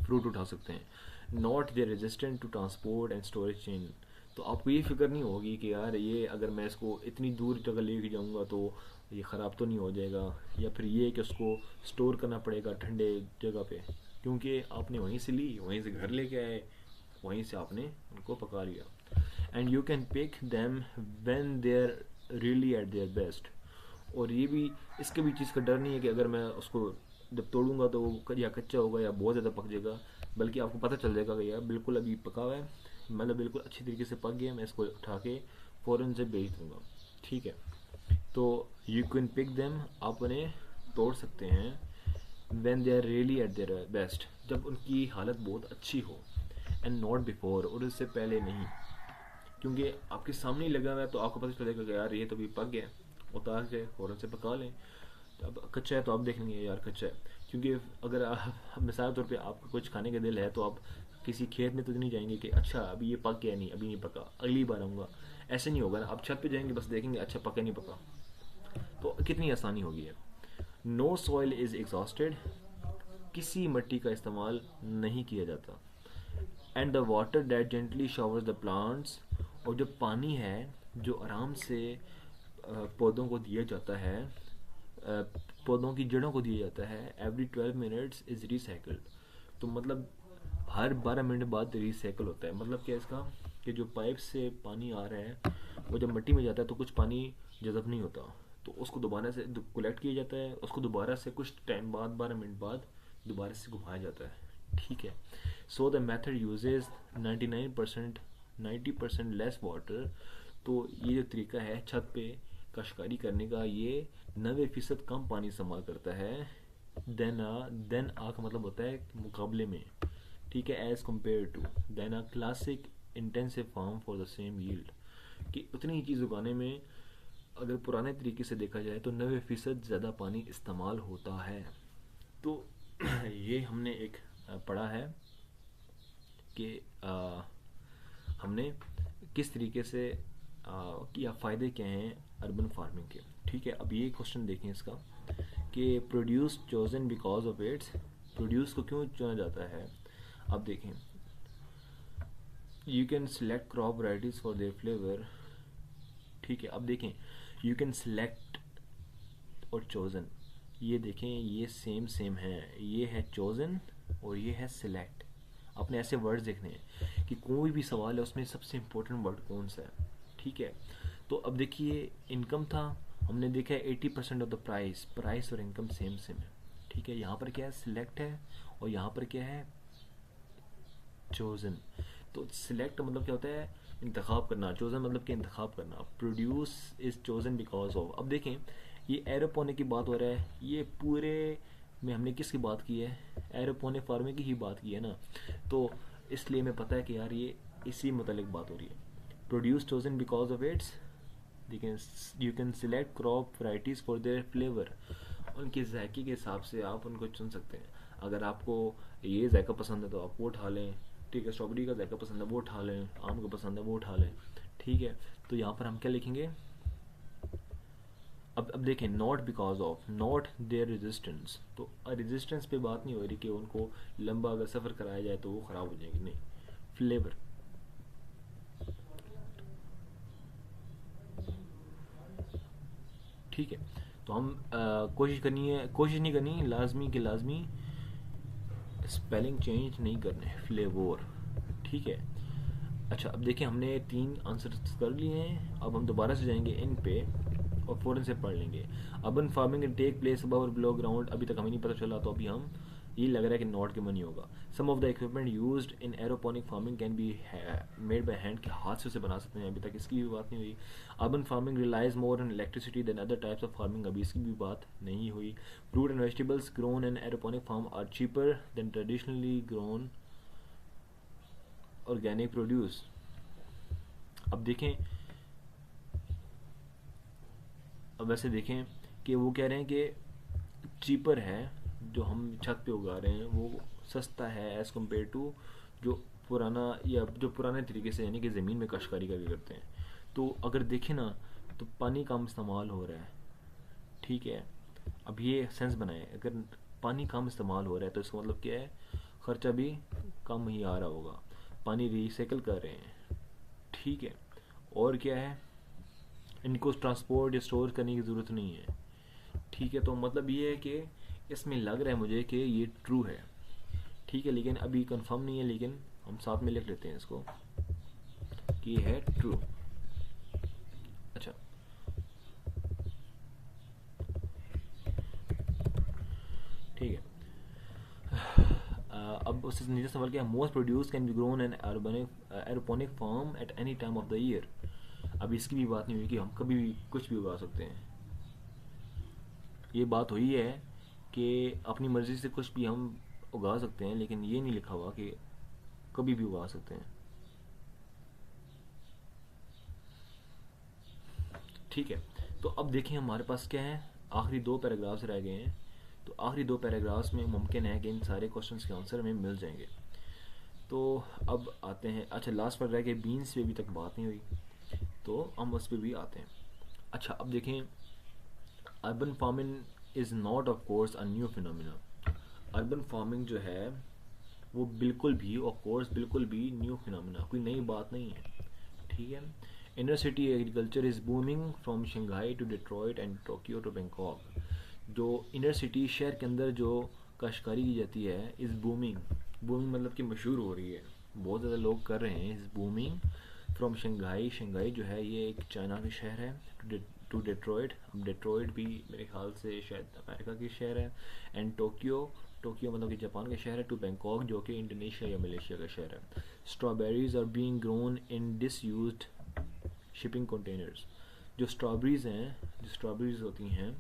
A: फ्रूट उठा सकते हैं. Not they resistant to transport and storage chain. तो आपको ये फिक्र नहीं होगी कि यार ये अगर मैं इसको इतनी दूर जगह लेके जाऊंगा तो ये ख़राब तो नहीं हो जाएगा, या फिर ये कि उसको स्टोर करना पड़ेगा ठंडे जगह पे, क्योंकि आपने वहीं से ली, वहीं से घर लेके आए, वहीं से आपने उनको पका लिया. And you can pick them when they are really at their best. और ये भी इसके भी चीज़ का डर नहीं है कि अगर मैं उसको जब तोड़ूंगा तो वो या कच्चा होगा या बहुत ज़्यादा पक जाएगा, बल्कि आपको पता चल जाएगा कि यार बिल्कुल अभी पका हुआ है, मतलब बिल्कुल अच्छी तरीके से पक गया, मैं इसको उठा के फ़ौरन से बेच दूँगा. ठीक है. तो यू कैन पिक देम. आप उन्हें तोड़ सकते हैं when they are really at their best. जब उनकी हालत बहुत अच्छी हो. And not before. और उससे पहले नहीं, क्योंकि आपके सामने ही लगा हुआ है तो आपको पता चलेगा कि यार ये तो अभी पक गया, उतार के फ़ौरन से पका लें. अब कच्चा है तो आप देख लेंगे यार कच्चा है, क्योंकि अगर मिसाल तौर पे आपको कुछ खाने का दिल है तो आप किसी खेत में तो नहीं जाएंगे कि अच्छा अभी ये पक गया, नहीं अभी नहीं पका, अगली बार आऊँगा. ऐसे नहीं होगा ना. आप छत पे जाएंगे, बस देखेंगे अच्छा पका नहीं पका, तो कितनी आसानी होगी है. No soil is exhausted. किसी मिट्टी का इस्तेमाल नहीं किया जाता. And the water that gently showers the plants. और जो पानी है जो आराम से पौधों को दिया जाता है, पौधों की जड़ों को दिया जाता है, एवरी 12 मिनट्स इज़ रिसाइकल्ड. तो मतलब हर 12 मिनट बाद रिसाइकल होता है. मतलब क्या इसका कि जो पाइप से पानी आ रहा है वो जब मिट्टी में जाता है तो कुछ पानी जज़ब नहीं होता, तो उसको दोबारा से कलेक्ट किया जाता है, उसको दोबारा से कुछ टाइम बाद 12 मिनट बाद दोबारा से घुमाया जाता है. ठीक है. So the method uses 90% less water. तो ये जो तरीका है छत पे काश्तकारी करने का, ये 90% कम पानी इस्तेमाल करता है. देन आ का मतलब होता है मुकाबले में. ठीक है. As compared to than a classic intensive farm for the same yield. कि उतनी ही चीज़ उगाने में अगर पुराने तरीके से देखा जाए तो 90% ज़्यादा पानी इस्तेमाल होता है। तो ये हमने एक पढ़ा है कि हमने किस तरीके से या फ़ायदे क्या हैं अर्बन फार्मिंग के। ठीक है, अब ये क्वेश्चन देखें इसका कि produce chosen because of its, produce को क्यों चुना जाता है। अब देखें, you can select crop varieties for their flavour. ठीक है, अब देखें, यू कैन सेलेक्ट और चोजन, ये देखें ये सेम सेम है, ये है चोजन और ये है सिलेक्ट। आपने ऐसे वर्ड्स देखने हैं कि कोई भी सवाल है उसमें सबसे इम्पोर्टेंट वर्ड कौन सा है। ठीक है, तो अब देखिए इनकम था, हमने देखा है 80% ऑफ द प्राइस, प्राइस और इनकम सेम सेम है। ठीक है, यहाँ पर क्या है, सिलेक्ट है और यहाँ पर क्या है, चोजन। तो सिलेक्ट मतलब क्या होता है, इंतखाब करना, चोजन मतलब कि इंतखाब करना। Produce is chosen because of. अब देखें ये एरोपोनिक की बात हो रहा है, ये पूरे में हमने किसकी बात की है, एरोपोनिक फार्मिंग की ही बात की है ना, तो इसलिए हमें पता है कि यार ये इसी मुतालिक बात हो रही है। Produce chosen because of its, you can select crop varieties for their flavour, उनके जायके के हिसाब से आप उनको चुन सकते हैं। अगर आपको ये जायका पसंद है तो आप वो उठा लें। ठीक है, स्ट्रॉबेरी का जायका पसंद है वो उठा लें, आम का पसंद है वो उठा लें। ठीक है, तो यहाँ पर हम क्या लिखेंगे, अब देखें, not because of, not their resistance. तो रेजिस्टेंस पे बात नहीं हो रही कि उनको लंबा अगर सफ़र कराया जाए तो वो ख़राब हो जाएगी, नहीं। फ्लेवर, ठीक है, तो हम कोशिश नहीं करनी लाजमी के लाजमी स्पेलिंग चेंज नहीं करने, फ्लेवर। ठीक है, अच्छा अब देखिए हमने 3 आंसर कर लिए हैं, अब हम दोबारा से जाएंगे इन पे और फ़ौरन से पढ़ लेंगे। Urban farming can take place above और बिलो ग्राउंड, अभी तक हमें नहीं पता चला, तो अभी हम ये लग रहा है कि नॉट के मन ही होगा। Some of the equipment used in aeroponic farming can be made by hand, के हाथ से उसे बना सकते हैं, अभी तक इसकी भी बात नहीं हुई। Urban farming relies more on electricity than other types of farming, अभी इसकी भी बात नहीं हुई। Fruit and vegetables grown in aeroponic farm are cheaper than traditionally grown organic produce. अब देखें, अब वैसे देखें कि वो कह रहे हैं कि चीपर है, जो हम छत पे उगा रहे हैं वो सस्ता है एज़ कम्पेयर टू जो पुराना, या जो पुराने तरीके से यानी कि ज़मीन में काश्तकारी करके करते हैं। तो अगर देखें ना तो पानी कम इस्तेमाल हो रहा है। ठीक है, अब ये सेंस बनाए, अगर पानी कम इस्तेमाल हो रहा है तो इसका मतलब क्या है, ख़र्चा भी कम ही आ रहा होगा, पानी रिसाइकिल कर रहे हैं। ठीक है, और क्या है, इनको ट्रांसपोर्ट या स्टोर करने की ज़रूरत नहीं है। ठीक है, तो मतलब ये है कि इसमें लग रहा है मुझे कि ये ट्रू है। ठीक है, लेकिन अभी कंफर्म नहीं है, लेकिन हम साथ में लिख लेते हैं इसको कि ये है ट्रू। अच्छा, ठीक है, अब उससे नीचे सवाल क्या है, most produce can be grown an aeroponic farm at any time of the year. अब इसकी भी बात नहीं हुई कि हम कभी भी कुछ भी उगा सकते हैं। ये बात हुई है कि अपनी मर्ज़ी से कुछ भी हम उगा सकते हैं, लेकिन ये नहीं लिखा हुआ कि कभी भी उगा सकते हैं। ठीक है, तो अब देखें हमारे पास क्या है, आखिरी 2 पैराग्राफ्स रह गए हैं। तो आखिरी 2 पैराग्राफ्स में मुमकिन है कि इन सारे क्वेश्चंस के आंसर हमें मिल जाएंगे। तो अब आते हैं, अच्छा लास्ट पर रह गए बीन्स पे अभी तक बात नहीं हुई, तो हम उस पर भी आते हैं। अच्छा अब देखें, urban farming is not of course a new phenomena. Urban farming जो है वो बिल्कुल भी, ऑफ कोर्स बिल्कुल भी न्यू फिनोमिना, कोई नई बात नहीं है। ठीक है, inner city agriculture is booming from Shanghai to Detroit and Tokyo to Bangkok. जो इनर सिटी शहर के अंदर जो काश्तकारी की जाती है इज़ बूमिंग, बूमिंग मतलब कि मशहूर हो रही है, बहुत ज़्यादा लोग कर रहे हैं, is booming from Shanghai, Shanghai जो है ये एक चाइना की शहर है, टू डेट्रॉइट, अब डेट्रॉइट भी मेरे ख्याल से शायद अमेरिका की शहर है, एंड टोक्यो, टोक्यो मतलब कि जापान का शहर है, टू बैंकॉक जो कि इंडोनेशिया या मलेशिया का शहर है। Strawberries are being grown in disused shipping containers. जो स्ट्रॉबेरीज हैं, जो स्ट्रॉबेरीज होती हैं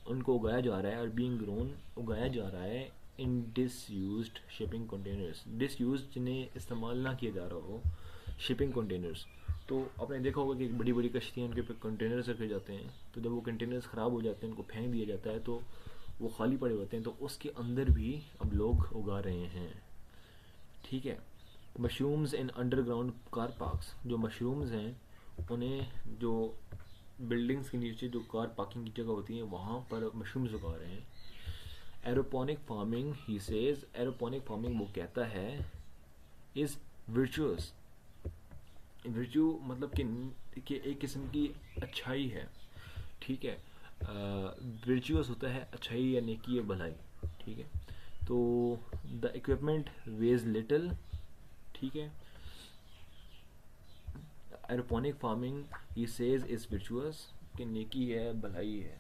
A: उनको उगाया जा रहा है, और बीइंग ग्रोन उगाया जा रहा है इन डिसयूज्ड शिपिंग कंटेनर्स, डिसयूज्ड जिन्हें इस्तेमाल ना किया जा रहा हो, शिपिंग कंटेनर्स। तो आपने देखा होगा कि बड़ी बड़ी कश्तियाँ उनके पे कंटेनर्स रखे जाते हैं, तो जब वो कंटेनर्स ख़राब हो जाते हैं उनको फेंक दिया जाता है तो वो खाली पड़े होते हैं, तो उसके अंदर भी अब लोग उगा रहे हैं। ठीक है। मशरूम्स इन अंडरग्राउंड कार पार्क्स, जो मशरूम्स हैं उन्हें जो बिल्डिंग्स के नीचे जो कार पार्किंग की जगह होती है वहाँ पर मशरूम्स उगा रहे हैं। Aeroponic farming he says, aeroponic farming वो कहता है इज़ वर्चुअस। वर्च्यू मतलब कि एक किस्म की अच्छाई है। ठीक है। वर्चुअस होता है अच्छाई या नेकी या भलाई। ठीक है। तो द इक्विपमेंट वेज लिटिल। ठीक है। Aeroponic farming he says is virtuous, कि नेकी है भलाई है।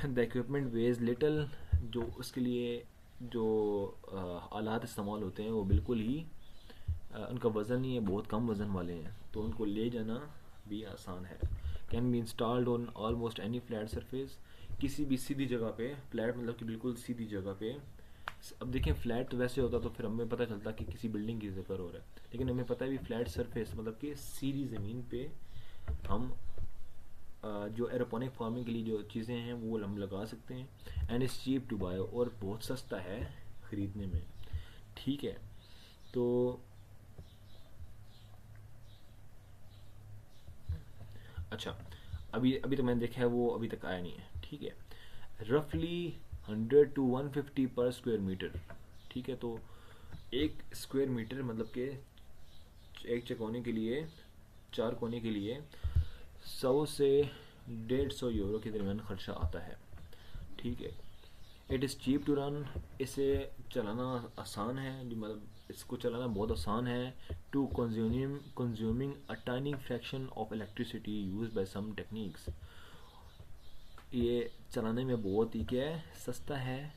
A: द इक्विपमेंट वेज लिटिल, जो उसके लिए जो आलात इस्तेमाल होते हैं वो बिल्कुल ही उनका वज़न नहीं है, बहुत कम वज़न वाले हैं, तो उनको ले जाना भी आसान है। Can be installed on almost any flat surface, किसी भी सीधी जगह पे, फ्लैट मतलब कि बिल्कुल सीधी जगह पे। अब देखें फ्लैट वैसे होता तो फिर हमें पता चलता कि किसी बिल्डिंग की ज़िक्र हो रहा है, लेकिन हमें पता है भी फ्लैट सरफेस मतलब कि सीधी ज़मीन पे हम जो एरोपोनिक फार्मिंग के लिए जो चीज़ें हैं वो हम लगा सकते हैं। And is cheap to buy, और बहुत सस्ता है ख़रीदने में। ठीक है। तो अच्छा, अभी अभी तो मैंने देखा है वो अभी तक आया नहीं है। ठीक है। रफली 100 to 150 पर स्क्वायर मीटर। ठीक है। तो एक स्क्वायर मीटर मतलब कि एक चकोने के लिए, 4 कोने के लिए 100 से 150 यूरो के दरमियान खर्चा आता है। ठीक है। It is cheap to run, इसे चलाना आसान है, जो मतलब इसको चलाना बहुत आसान है। To consuming a tiny fraction of electricity use by some techniques, ये चलाने में बहुत ही क्या है सस्ता है।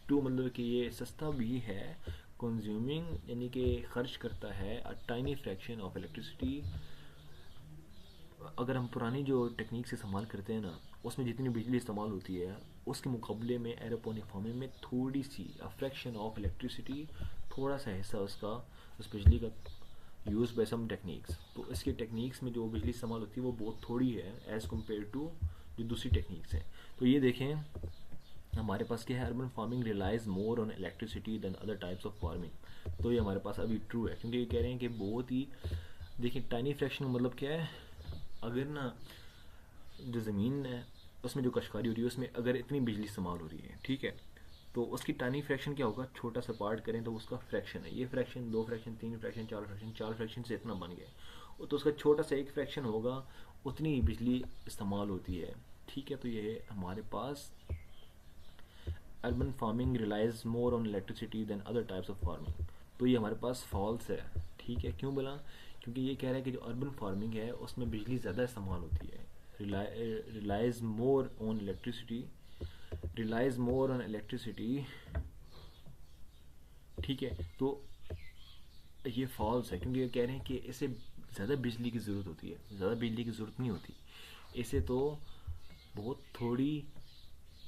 A: टू मतलब कि ये सस्ता भी है। कंज्यूमिंग यानी कि खर्च करता है अ टाइनी फ्रैक्शन ऑफ इलेक्ट्रिसिटी। अगर हम पुरानी जो टेक्निक से इस्तेमाल करते हैं ना, उसमें जितनी बिजली इस्तेमाल होती है उसके मुकाबले में एरोपोनिक फार्मिंग में थोड़ी सी अ फ्रैक्शन ऑफ इलेक्ट्रिसिटी, थोड़ा सा हिस्सा उसका उस बिजली का यूज़ बाय सम टेक्निक्स। तो इसके टेक्निक्स में जो बिजली इस्तेमाल होती है वो बहुत थोड़ी है एज़ कम्पेयर टू जो दूसरी टेक्निक्स हैं। तो ये देखें हमारे पास क्या है, urban farming relies more on electricity than other types of farming. तो ये हमारे पास अभी ट्रू है, क्योंकि ये कह रहे हैं कि बहुत ही देखिए टाइनी फ्रैक्शन मतलब क्या है, अगर ना जो ज़मीन है उसमें जो कशकारी हो रही है उसमें अगर इतनी बिजली इस्तेमाल हो रही है, ठीक है, तो उसकी टाइनी फ्रैक्शन क्या होगा, छोटा सा पार्ट करें तो उसका फ्रैक्शन है, ये fraction, 2 fraction, 3 fraction, 4 fraction, 4 fraction से इतना बन गया, तो उसका छोटा सा एक फ्रैक्शन होगा, उतनी ही बिजली इस्तेमाल होती है। ठीक है। तो ये है हमारे पास urban farming relies more on electricity than other types of farming. तो ये हमारे पास फॉल्स है। ठीक है। क्यों बोला, क्योंकि ये कह रहा है कि जो अर्बन फार्मिंग है उसमें बिजली ज़्यादा इस्तेमाल होती है। Relies more on electricity, relies more on electricity. ठीक है। तो ये फॉल्स है, क्योंकि ये कह रहे हैं कि इसे ज़्यादा बिजली की ज़रूरत होती है, ज़्यादा बिजली की ज़रूरत नहीं होती, इसे तो बहुत थोड़ी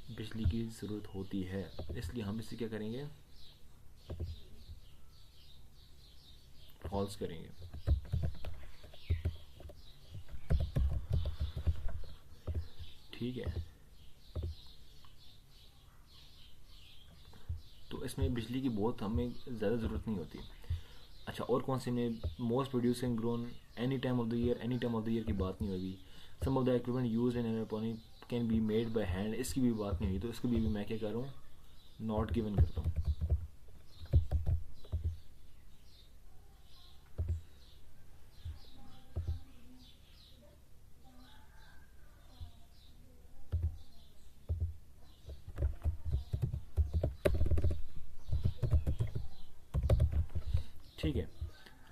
A: बिजली की ज़रूरत होती है। इसलिए हम इसे क्या करेंगे, फॉल्स करेंगे। ठीक है। तो इसमें बिजली की बहुत हमें ज़्यादा ज़रूरत नहीं होती। अच्छा, और कौन से में most producing grown any time of the year, any time of the year की बात नहीं होगी। Some of the equipment use in aeroponic can be made by hand, इसकी भी बात नहीं हुई, तो इसको भी मैं क्या कर रहा हूँ, नॉट गिवन करता हूँ। ठीक है।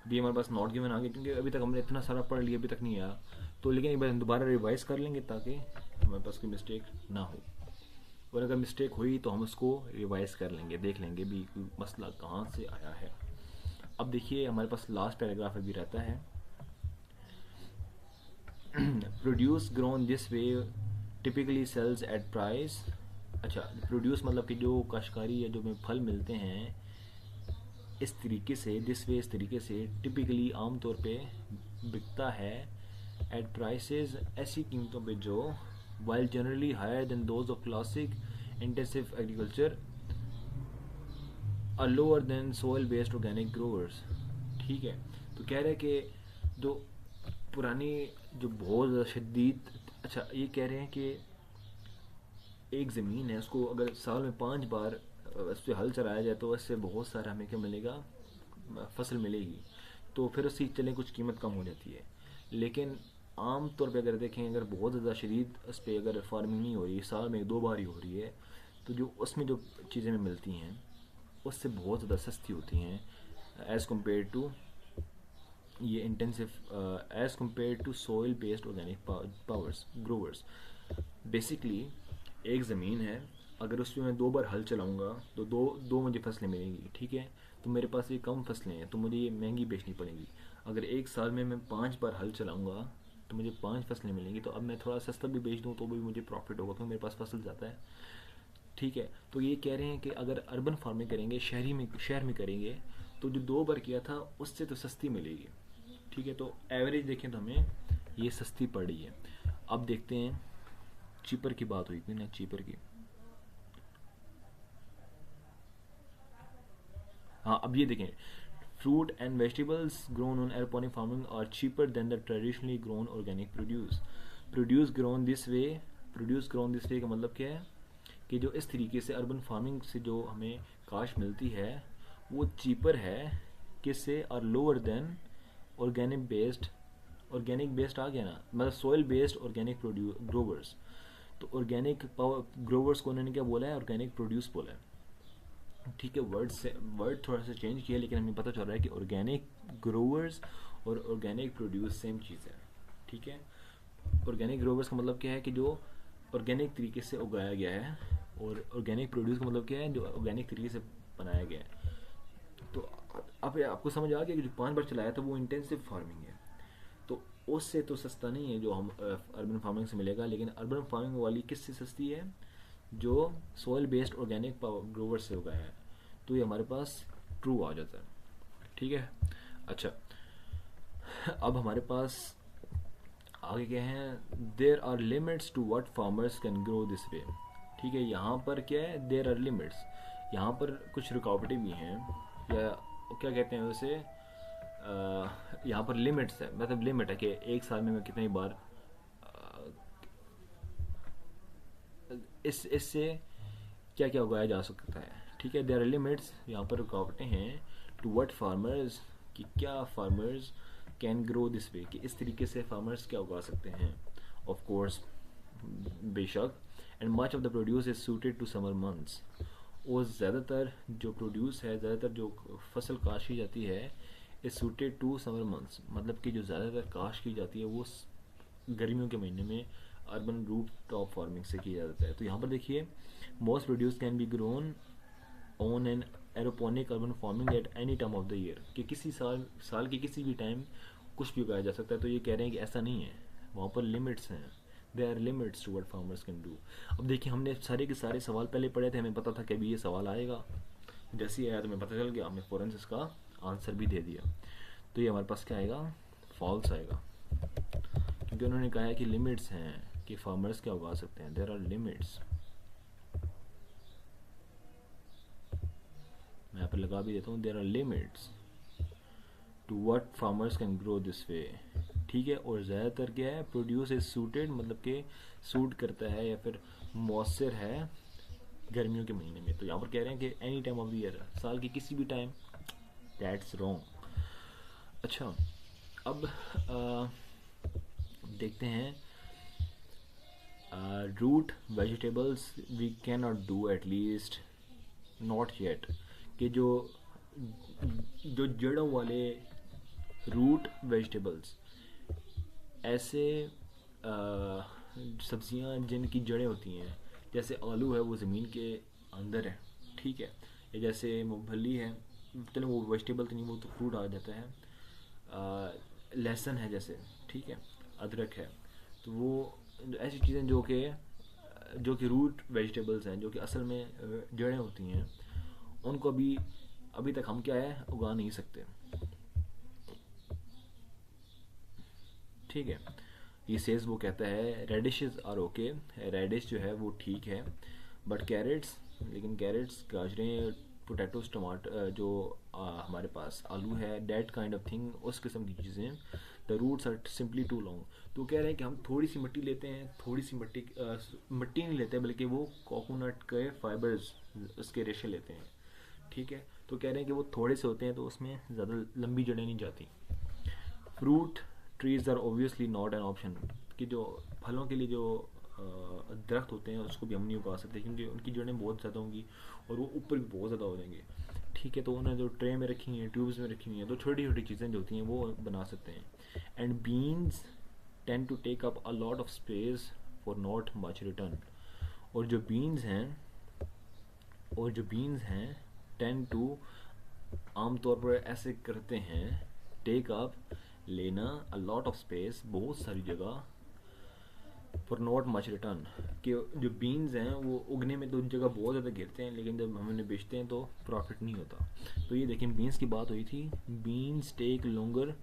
A: अभी हमारे पास नॉट गिवन आ गया, क्योंकि अभी तक हमने इतना सारा पढ़ लिया, अभी तक नहीं आया, तो लेकिन एक बार दोबारा रिवाइज कर लेंगे ताकि हमारे पास कोई मिस्टेक ना हो, और अगर मिस्टेक हुई तो हम उसको रिवाइज कर लेंगे, देख लेंगे भी मसला कहाँ से आया है। अब देखिए हमारे पास लास्ट पैराग्राफ अभी रहता है, produce grown this way typically sells at price. अच्छा, प्रोड्यूस मतलब कि जो काश्तकारी या जो में फल मिलते हैं इस तरीके से, दिस वे इस तरीके से, टिपिकली आम तौर पे बिकता है एट प्राइसेस ऐसी कीमतों पे जो while generally higher than those of classic intensive agriculture are lower than soil based organic growers. ठीक है, तो कह रहे हैं कि जो पुरानी जो बहुत ज़्यादा शदीद, अच्छा ये कह रहे हैं कि एक ज़मीन है उसको अगर साल में 5 बार उस पर हल चलाया जाए तो इससे बहुत सारा हमें क्या मिलेगा, फसल मिलेगी, तो फिर उसकी चलें कुछ कीमत कम हो जाती है। लेकिन आम तौर पे अगर देखें, अगर बहुत ज़्यादा शदीद उस पर अगर फार्मिंग नहीं हो रही, साल में 2 बार ही हो रही है, तो जो उसमें जो चीज़ें में मिलती हैं उससे बहुत ज़्यादा सस्ती होती हैं एज़ कम्पेयर टू ये intensive, as compare to soil based organic powers growers. Basically एक ज़मीन है, अगर उसमें मैं 2 बार हल चलाऊँगा तो दो दो मुझे फसलें मिलेंगी। ठीक है, तो मेरे पास ये कम फसलें हैं तो मुझे ये महंगी बेचनी पड़ेंगी। अगर एक साल में मैं 5 बार हल चलाऊँगा तो मुझे 5 फसलें मिलेंगी, तो अब मैं थोड़ा सस्ता भी बेच दूँ तो भी मुझे प्रॉफिट होगा क्योंकि मेरे पास फसल ज़्यादा है। ठीक है, तो ये कह रहे हैं कि अगर अर्बन फार्मिंग करेंगे, शहर में करेंगे, तो जो 2 बार किया था उससे तो सस्ती मिलेगी। ठीक है, तो एवरेज देखें तो हमें ये सस्ती पड़ रही है। अब देखते हैं चीपर की बात हुई थी ना, चीपर की। हाँ, अब ये देखें, fruit and vegetables grown on aeroponic farming are cheaper than the traditionally grown organic produce. Produce grown this way produce grown this way का मतलब क्या है कि जो इस तरीके से अर्बन फार्मिंग से जो हमें काश मिलती है वो चीपर है, किससे, और लोअर देन ऑर्गेनिक बेस्ड आ गया ना, मतलब सोयल बेस्ड ऑर्गेनिक ग्रोवर्स। तो ऑर्गेनिक ग्रोवर्स को उन्होंने क्या बोला है, ऑर्गेनिक प्रोड्यूस बोला है। ठीक है, वर्ड थोड़ा सा चेंज किया, लेकिन हमें पता चल रहा है कि ऑर्गेनिक ग्रोवर्स और ऑर्गेनिक प्रोड्यूस सेम चीज़ है। ठीक है, ऑर्गेनिक ग्रोवर्स का मतलब क्या है कि जो ऑर्गेनिक तरीके से उगाया गया है, और ऑर्गेनिक प्रोड्यूस का मतलब क्या है, जो ऑर्गेनिक तरीके से बनाया गया है। तो अब आपको समझ आ गया कि जो 5 बार चलाया था वो इंटेंसिव फार्मिंग है, तो उससे तो सस्ता नहीं है जो हम अर्बन फार्मिंग से मिलेगा। लेकिन अर्बन फार्मिंग वाली किससे सस्ती है, जो सोयल बेस्ड ऑर्गेनिक ग्रोवर से उगाया है। तो ये हमारे पास ट्रू आ जाता है। ठीक है, अच्छा अब हमारे पास आगे क्या है, there are limits to what farmers can grow this way. ठीक है, यहाँ पर क्या है, देर आर लिमिट्स, यहाँ पर कुछ रुकावटें भी हैं, या क्या कहते हैं उसे, यहाँ पर लिमिट्स है, मतलब लिमिट है कि एक साल में मैं कितनी बार इससे क्या क्या उगाया जा सकता है। ठीक है, देयर आर लिमिट्स, यहाँ पर रुकावटें हैं, टू व्हाट फार्मर्स, कि क्या farmers can grow this way, कि इस तरीके से फार्मर्स क्या उगा सकते हैं। ऑफ कोर्स, बेशक, and much of the produce is suited to summer months, और ज़्यादातर जो प्रोड्यूस है, ज़्यादातर जो फसल काश की जाती है, is suited to summer months, मतलब कि जो ज़्यादातर काश की जाती है वो गर्मियों के महीने में अर्बन रूफ टॉप फार्मिंग से किया जाता है। तो यहाँ पर देखिए, most produce can be grown on an aeroponic urban farming eight any time of the year, कि किसी साल के किसी भी टाइम कुछ भी उगाया जा सकता है। तो ये कह रहे हैं कि ऐसा नहीं है, वहाँ पर लिमिट्स हैं, they are limits to what farmers can do. अब देखिए, हमने सारे के सारे सवाल पहले पढ़े थे, हमें पता था कि अभी ये सवाल आएगा, जैसे ही आया तो हमें पता चल गया, हमने फ़ौरन से इसका आंसर भी दे दिया। तो ये हमारे पास क्या आएगा, फॉल्स आएगा, क्योंकि उन्होंने कहा है कि लिमिट्स हैं कि फार्मर्स क्या उगा सकते हैं, देयर आर लिमिट्स। मैं यहाँ पर लगा भी देता हूँ, there are limits to what farmers can grow this way. ठीक है, और ज़्यादातर क्या है, प्रोड्यूस इज सूटेड, मतलब कि सूट करता है या फिर मौसर है गर्मियों के महीने में। तो यहाँ पर कह रहे हैं कि any time of the year, साल के किसी भी टाइम, दैट्स रॉन्ग। अच्छा, अब देखते हैं, root vegetables we can not do, at least not yet, कि जो जो जड़ों वाले रूट वेजिटेबल्स, ऐसे सब्जियां जिनकी जड़ें होती हैं, जैसे आलू है वो ज़मीन के अंदर है। ठीक है, या जैसे मूंगफली है, चलो वो वेजिटेबल तो नहीं, वो तो फ्रूट आ जाता है, लहसुन है जैसे, ठीक है, अदरक है, तो वो ऐसी चीज़ें जो कि रूट वेजिटेबल्स हैं, जो कि असल में जड़ें होती हैं, उनको अभी तक हम क्या है, उगा नहीं सकते। ठीक है। ये सेज वो कहता है रेडिशेस आर ओके, रेडिश जो है वो ठीक है, बट कैरेट्स, लेकिन कैरेट्स, गाजरें, पोटैटोस, टमाटर, जो हमारे पास आलू है, डेट काइंड ऑफ थिंग, उस किस्म की चीज़ें, the roots are simply too long. तो कह रहे हैं कि हम थोड़ी सी मिट्टी लेते हैं, थोड़ी सी मिट्टी नहीं लेते बल्कि वो कोकोनट के फाइबर्स, उसके रेशे लेते हैं, ठीक है। तो कह रहे हैं कि वो थोड़े से होते हैं तो उसमें ज़्यादा लंबी जड़ें नहीं जाती। Fruit trees are obviously not an option, कि जो फलों के लिए जो दरख्त होते हैं उसको भी हम नहीं उगा सकते क्योंकि उनकी जड़ें बहुत ज़्यादा होंगी और वो ऊपर भी बहुत ज़्यादा हो जाएंगे, ठीक है। तो उन्हें जो ट्रे में रखी हुई हैं, ट्यूब्स में रखी हुई हैं, तो छोटी छोटी चीज़ें जो होती हैं वो बना सकते हैं। And beans tend to take up a lot of space for not much return. और जो बीन्स हैं टेंड टू, आमतौर पर ऐसे करते हैं, टेक अप, लेना, अ लॉट ऑफ स्पेस, बहुत सारी जगह, फॉर नॉट मच रिटर्न, कि जो बीन्स हैं वो उगने में तो जगह बहुत ज़्यादा गिरते हैं लेकिन जब हम उन्हें बेचते हैं तो प्रॉफिट नहीं होता। तो ये देखें, बीन्स की बात हुई थी, beans take longer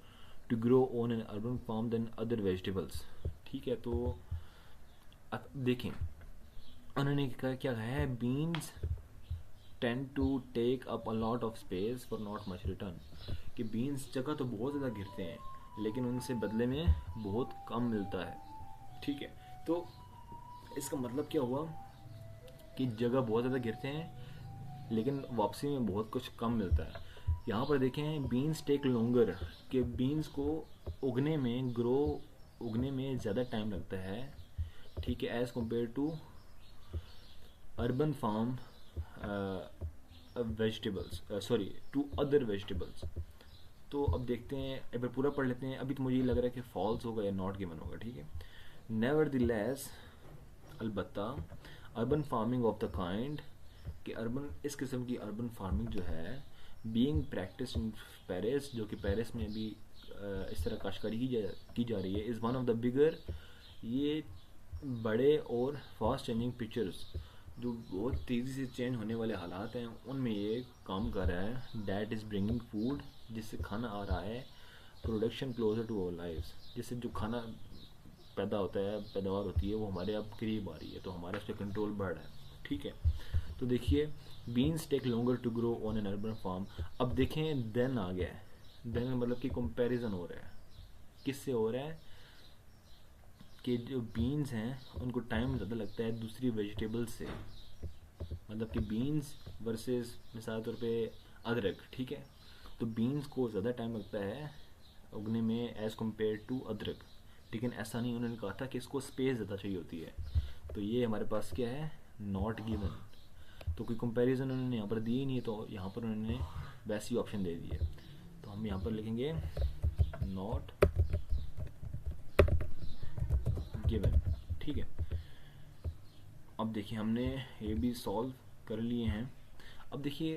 A: to grow on an urban farm than other vegetables, ठीक है। तो अब देखें उन्होंने क्या कहा है, beans tend to take up a lot of space for not much return, कि बीन्स जगह तो बहुत ज़्यादा गिरते हैं लेकिन उनसे बदले में बहुत कम मिलता है, ठीक है। तो इसका मतलब क्या हुआ कि जगह बहुत ज़्यादा गिरते हैं लेकिन वापसी में बहुत कुछ कम मिलता है। यहाँ पर देखें, बीन्स टेक लॉन्गर, कि बीन्स को उगने में ज़्यादा टाइम लगता है, ठीक है, as compare to urban farm vegetables, sorry, to other vegetables. तो अब देखते हैं, एक बार पूरा पढ़ लेते हैं। अभी तो मुझे ये लग रहा है कि फॉल्स होगा या नॉट गिवन होगा, ठीक है। नेवरदिलेस, अलबत्ता, urban farming of the kind, कि अर्बन, इस किस्म की अर्बन फार्मिंग जो है, बीइंग प्रैक्टिस इन पेरिस, जो कि पेरिस में भी इस तरह काश्तकारी की जा रही है, is one of the bigger, ये बड़े और फास्ट चेंजिंग पिक्चर्स, जो बहुत तेज़ी से चेंज होने वाले हालात हैं उनमें ये काम कर रहा है। डैट इज़ ब्रिंगिंग फूड, जिससे खाना आ रहा है, production closer to our lives, जिससे जो खाना पैदा होता है, पैदावार होती है, वो हमारे अब करीब आ रही है, तो हमारे उस पर कंट्रोल बढ़ रहा है, ठीक है। तो देखिए, beans take longer to grow on an urban farm. अब देखें, देन आ गया है, देन मतलब कि कंपैरिजन हो रहा है, किससे हो रहा है, कि जो बीन्स हैं उनको टाइम ज़्यादा लगता है दूसरी वेजिटेबल से, मतलब कि बीन्स वर्सेस मिसाल तौर पे अदरक, ठीक है। तो बीन्स को ज़्यादा टाइम लगता है उगने में एज़ कम्पेयर टू अदरक, लेकिन ऐसा नहीं, उन्होंने कहा था कि इसको स्पेस ज़्यादा चाहिए होती है। तो ये हमारे पास क्या है, नॉट गिवन। तो कोई कंपैरिजन उन्होंने यहाँ पर दी ही नहीं, तो यहाँ पर उन्होंने वैसी ऑप्शन दे दी है। तो हम यहाँ पर लिखेंगे नॉट गिवन, ठीक है। अब देखिए, हमने ये भी सॉल्व कर लिए हैं। अब देखिए,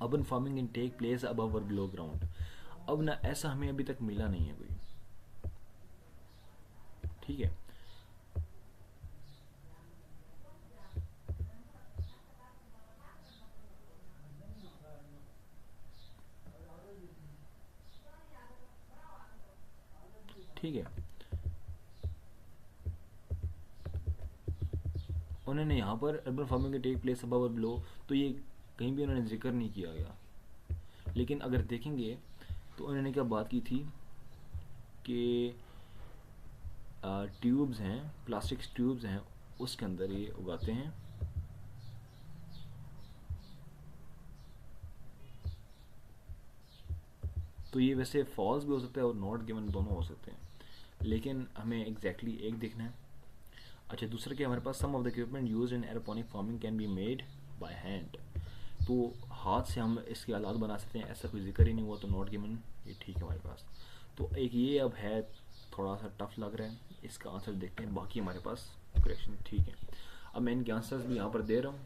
A: urban farming in take place above और बिलो ग्राउंड। अब ना ऐसा हमें अभी तक मिला नहीं है कोई, ठीक है। ठीक है, उन्होंने यहाँ पर अर्बन फार्मिंग के टेक प्लेस अबव और बिलो, तो ये कहीं भी उन्होंने जिक्र नहीं किया गया। लेकिन अगर देखेंगे तो उन्होंने क्या बात की थी कि ट्यूब्स हैं, प्लास्टिक ट्यूब्स हैं, उसके अंदर ये उगाते हैं। तो ये वैसे फॉल्स भी हो सकता है और नॉट गिवन दोनों हो सकते हैं, लेकिन हमें एग्जैक्टली एक देखना है। अच्छा, दूसरा क्या, हमारे पास some of the equipment used in aeroponic farming can be made by hand. तो हाथ से हम इसके आलात बना सकते हैं, ऐसा कोई जिक्र ही नहीं हुआ, तो नॉट गिवन, ये ठीक है हमारे पास। तो एक ये अब है, थोड़ा सा टफ लग रहा है, इसका आंसर देखते हैं, बाकी हमारे पास करेक्शन ठीक है। अब मैं इनके आंसर्स भी यहाँ पर दे रहा हूँ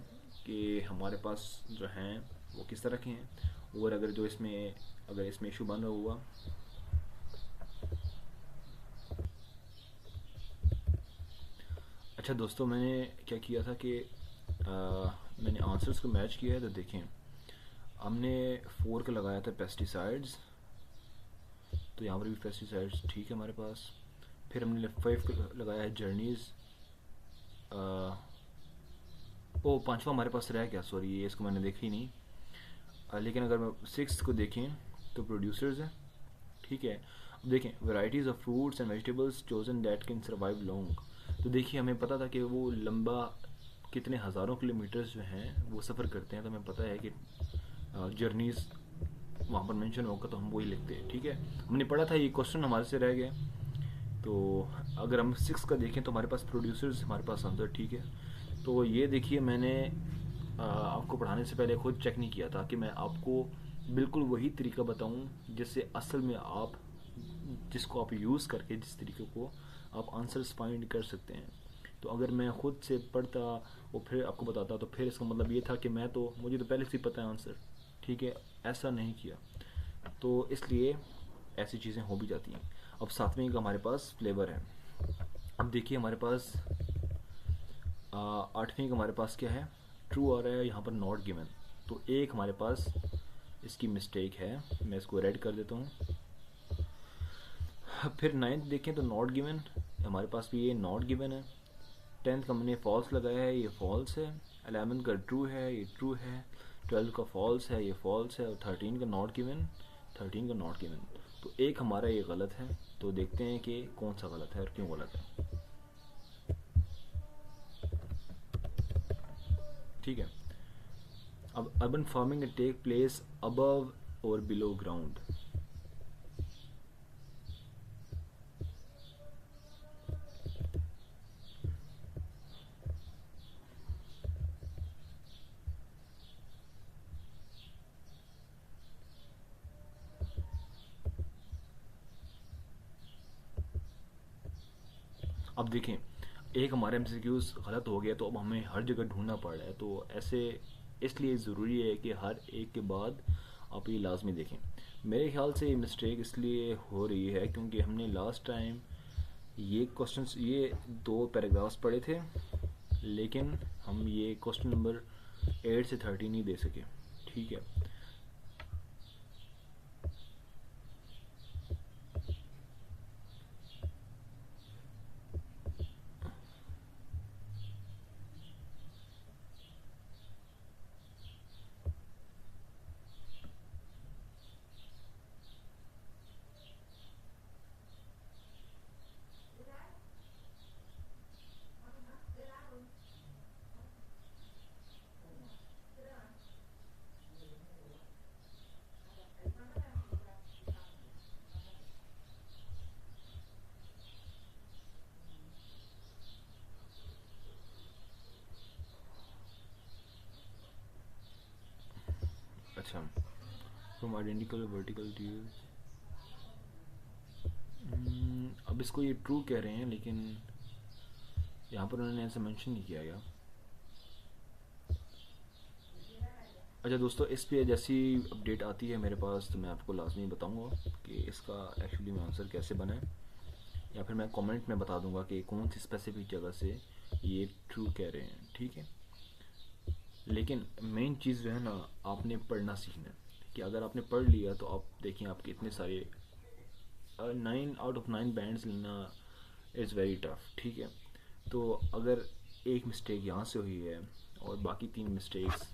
A: कि हमारे पास जो हैं वो किस तरह के हैं, और अगर इसमें इशू बन रहा हुआ। अच्छा दोस्तों, मैंने क्या किया था कि मैंने आंसर्स को मैच किया है, तो देखें, हमने 4 का लगाया था पेस्टिसाइड्स, तो यहाँ पर भी पेस्टिसाइड्स ठीक है हमारे पास। फिर हमने 5 लगाया है जर्नीज़। ओ पाँचवा हमारे पास रह गया, सॉरी ये इसको मैंने देखी नहीं। लेकिन अगर मैं 6 को देखें तो प्रोड्यूसर्स है, ठीक है। अब देखें varieties of fruits and vegetables chosen that can survive long. तो देखिए हमें पता था कि वो लंबा कितने हज़ारों किलोमीटर्स जो हैं वो सफ़र करते हैं, तो हमें पता है कि जर्नीज़ वहाँ पर मेंशन होगा तो हम वही लिखते हैं, ठीक है। हमने पढ़ा था, ये क्वेश्चन हमारे से रह गया। तो अगर हम 6 का देखें तो हमारे पास प्रोड्यूसर्स हमारे पास आंसर ठीक है। तो ये देखिए मैंने आपको पढ़ाने से पहले खुद चेक नहीं किया था कि मैं आपको बिल्कुल वही तरीका बताऊं जिससे असल में आप जिसको आप यूज़ करके जिस तरीके को आप आंसर्स फाइंड कर सकते हैं। तो अगर मैं खुद से पढ़ता और फिर आपको बताता तो फिर इसका मतलब ये था कि मुझे तो पहले से ही पता है आंसर, ठीक है। ऐसा नहीं किया, तो इसलिए ऐसी चीज़ें हो भी जाती हैं। अब 7वें का हमारे पास फ्लेवर है। अब देखिए हमारे पास 8वें का हमारे पास क्या है, ट्रू आ रहा है यहाँ पर नॉट गिवन। तो एक हमारे पास इसकी मिस्टेक है, मैं इसको रेड कर देता हूँ। फिर 9th देखें तो नॉट गिवन, हमारे पास भी ये नॉट गिवन है। 10th का मैंने फॉल्स लगाया है, ये फॉल्स है। 11th का ट्रू है, ये ट्रू है। 12th का फॉल्स है, ये फॉल्स है। और 13 का नॉट गिवन, 13 का नॉट गिवन। तो एक हमारा ये गलत है, तो देखते हैं कि कौन सा गलत है और क्यों गलत है, ठीक है। अब urban farming take place above और बिलो ग्राउंड। अब देखें एक हमारे MCQs गलत हो गया तो अब हमें हर जगह ढूंढना पड़ रहा है, तो ऐसे इसलिए ज़रूरी है कि हर एक के बाद आप ये लाजमी देखें। मेरे ख्याल से ये मिस्टेक इसलिए हो रही है क्योंकि हमने लास्ट टाइम ये क्वेश्चंस ये 2 पैराग्राफ्स पढ़े थे, लेकिन हम ये क्वेश्चन नंबर 8 से 13 नहीं दे सके, ठीक है। अच्छा, फ्रॉम आइडेंटिकल वर्टिकल टीयर्स। अब इसको ये ट्रू कह रहे हैं, लेकिन यहाँ पर उन्होंने ऐसा मेंशन नहीं किया गया। अच्छा दोस्तों, इस पे जैसी अपडेट आती है मेरे पास तो मैं आपको लाजमी बताऊंगा कि इसका एक्चुअली में आंसर कैसे बना है, या फिर मैं कमेंट में बता दूंगा कि कौन सी स्पेसिफिक जगह से ये ट्रू कह रहे हैं, ठीक है। लेकिन मेन चीज़ जो है ना, आपने पढ़ना सीखना है कि अगर आपने पढ़ लिया तो आप देखिए आपके इतने सारे 9 आउट ऑफ 9 बैंड्स लेना इज़ वेरी टफ, ठीक है। तो अगर एक मिस्टेक यहाँ से हुई है और बाकी 3 मिस्टेक्स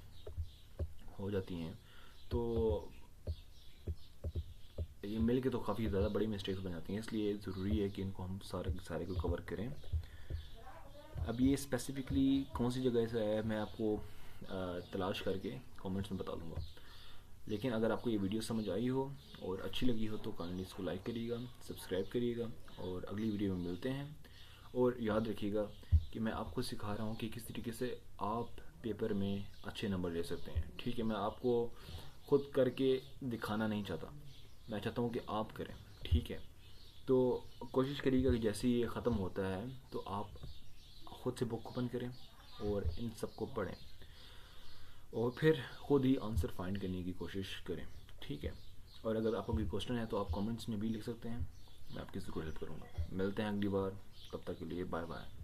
A: हो जाती हैं तो ये मिल के तो काफ़ी ज़्यादा बड़ी मिस्टेक्स बन जाती हैं, इसलिए ज़रूरी है कि इनको हम सारे को कवर करें। अब ये स्पेसिफिकली कौन सी जगह से है मैं आपको तलाश करके कमेंट्स में बता दूंगा। लेकिन अगर आपको ये वीडियो समझ आई हो और अच्छी लगी हो तो काइंडली इसको लाइक करिएगा, सब्सक्राइब करिएगा और अगली वीडियो में मिलते हैं। और याद रखिएगा कि मैं आपको सिखा रहा हूँ कि किस तरीके से आप पेपर में अच्छे नंबर ले सकते हैं, ठीक है। मैं आपको खुद करके दिखाना नहीं चाहता, मैं चाहता हूँ कि आप करें, ठीक है। तो कोशिश करिएगा कि जैसे ये ख़त्म होता है तो आप खुद से बुक ओपन करें और इन सब को पढ़ें और फिर खुद ही आंसर फाइंड करने की कोशिश करें, ठीक है। और अगर आपको कोई क्वेश्चन है तो आप कमेंट्स में भी लिख सकते हैं, मैं आपकी ज़रूर हेल्प करूँगा। मिलते हैं अगली बार, तब तक के लिए बाय बाय।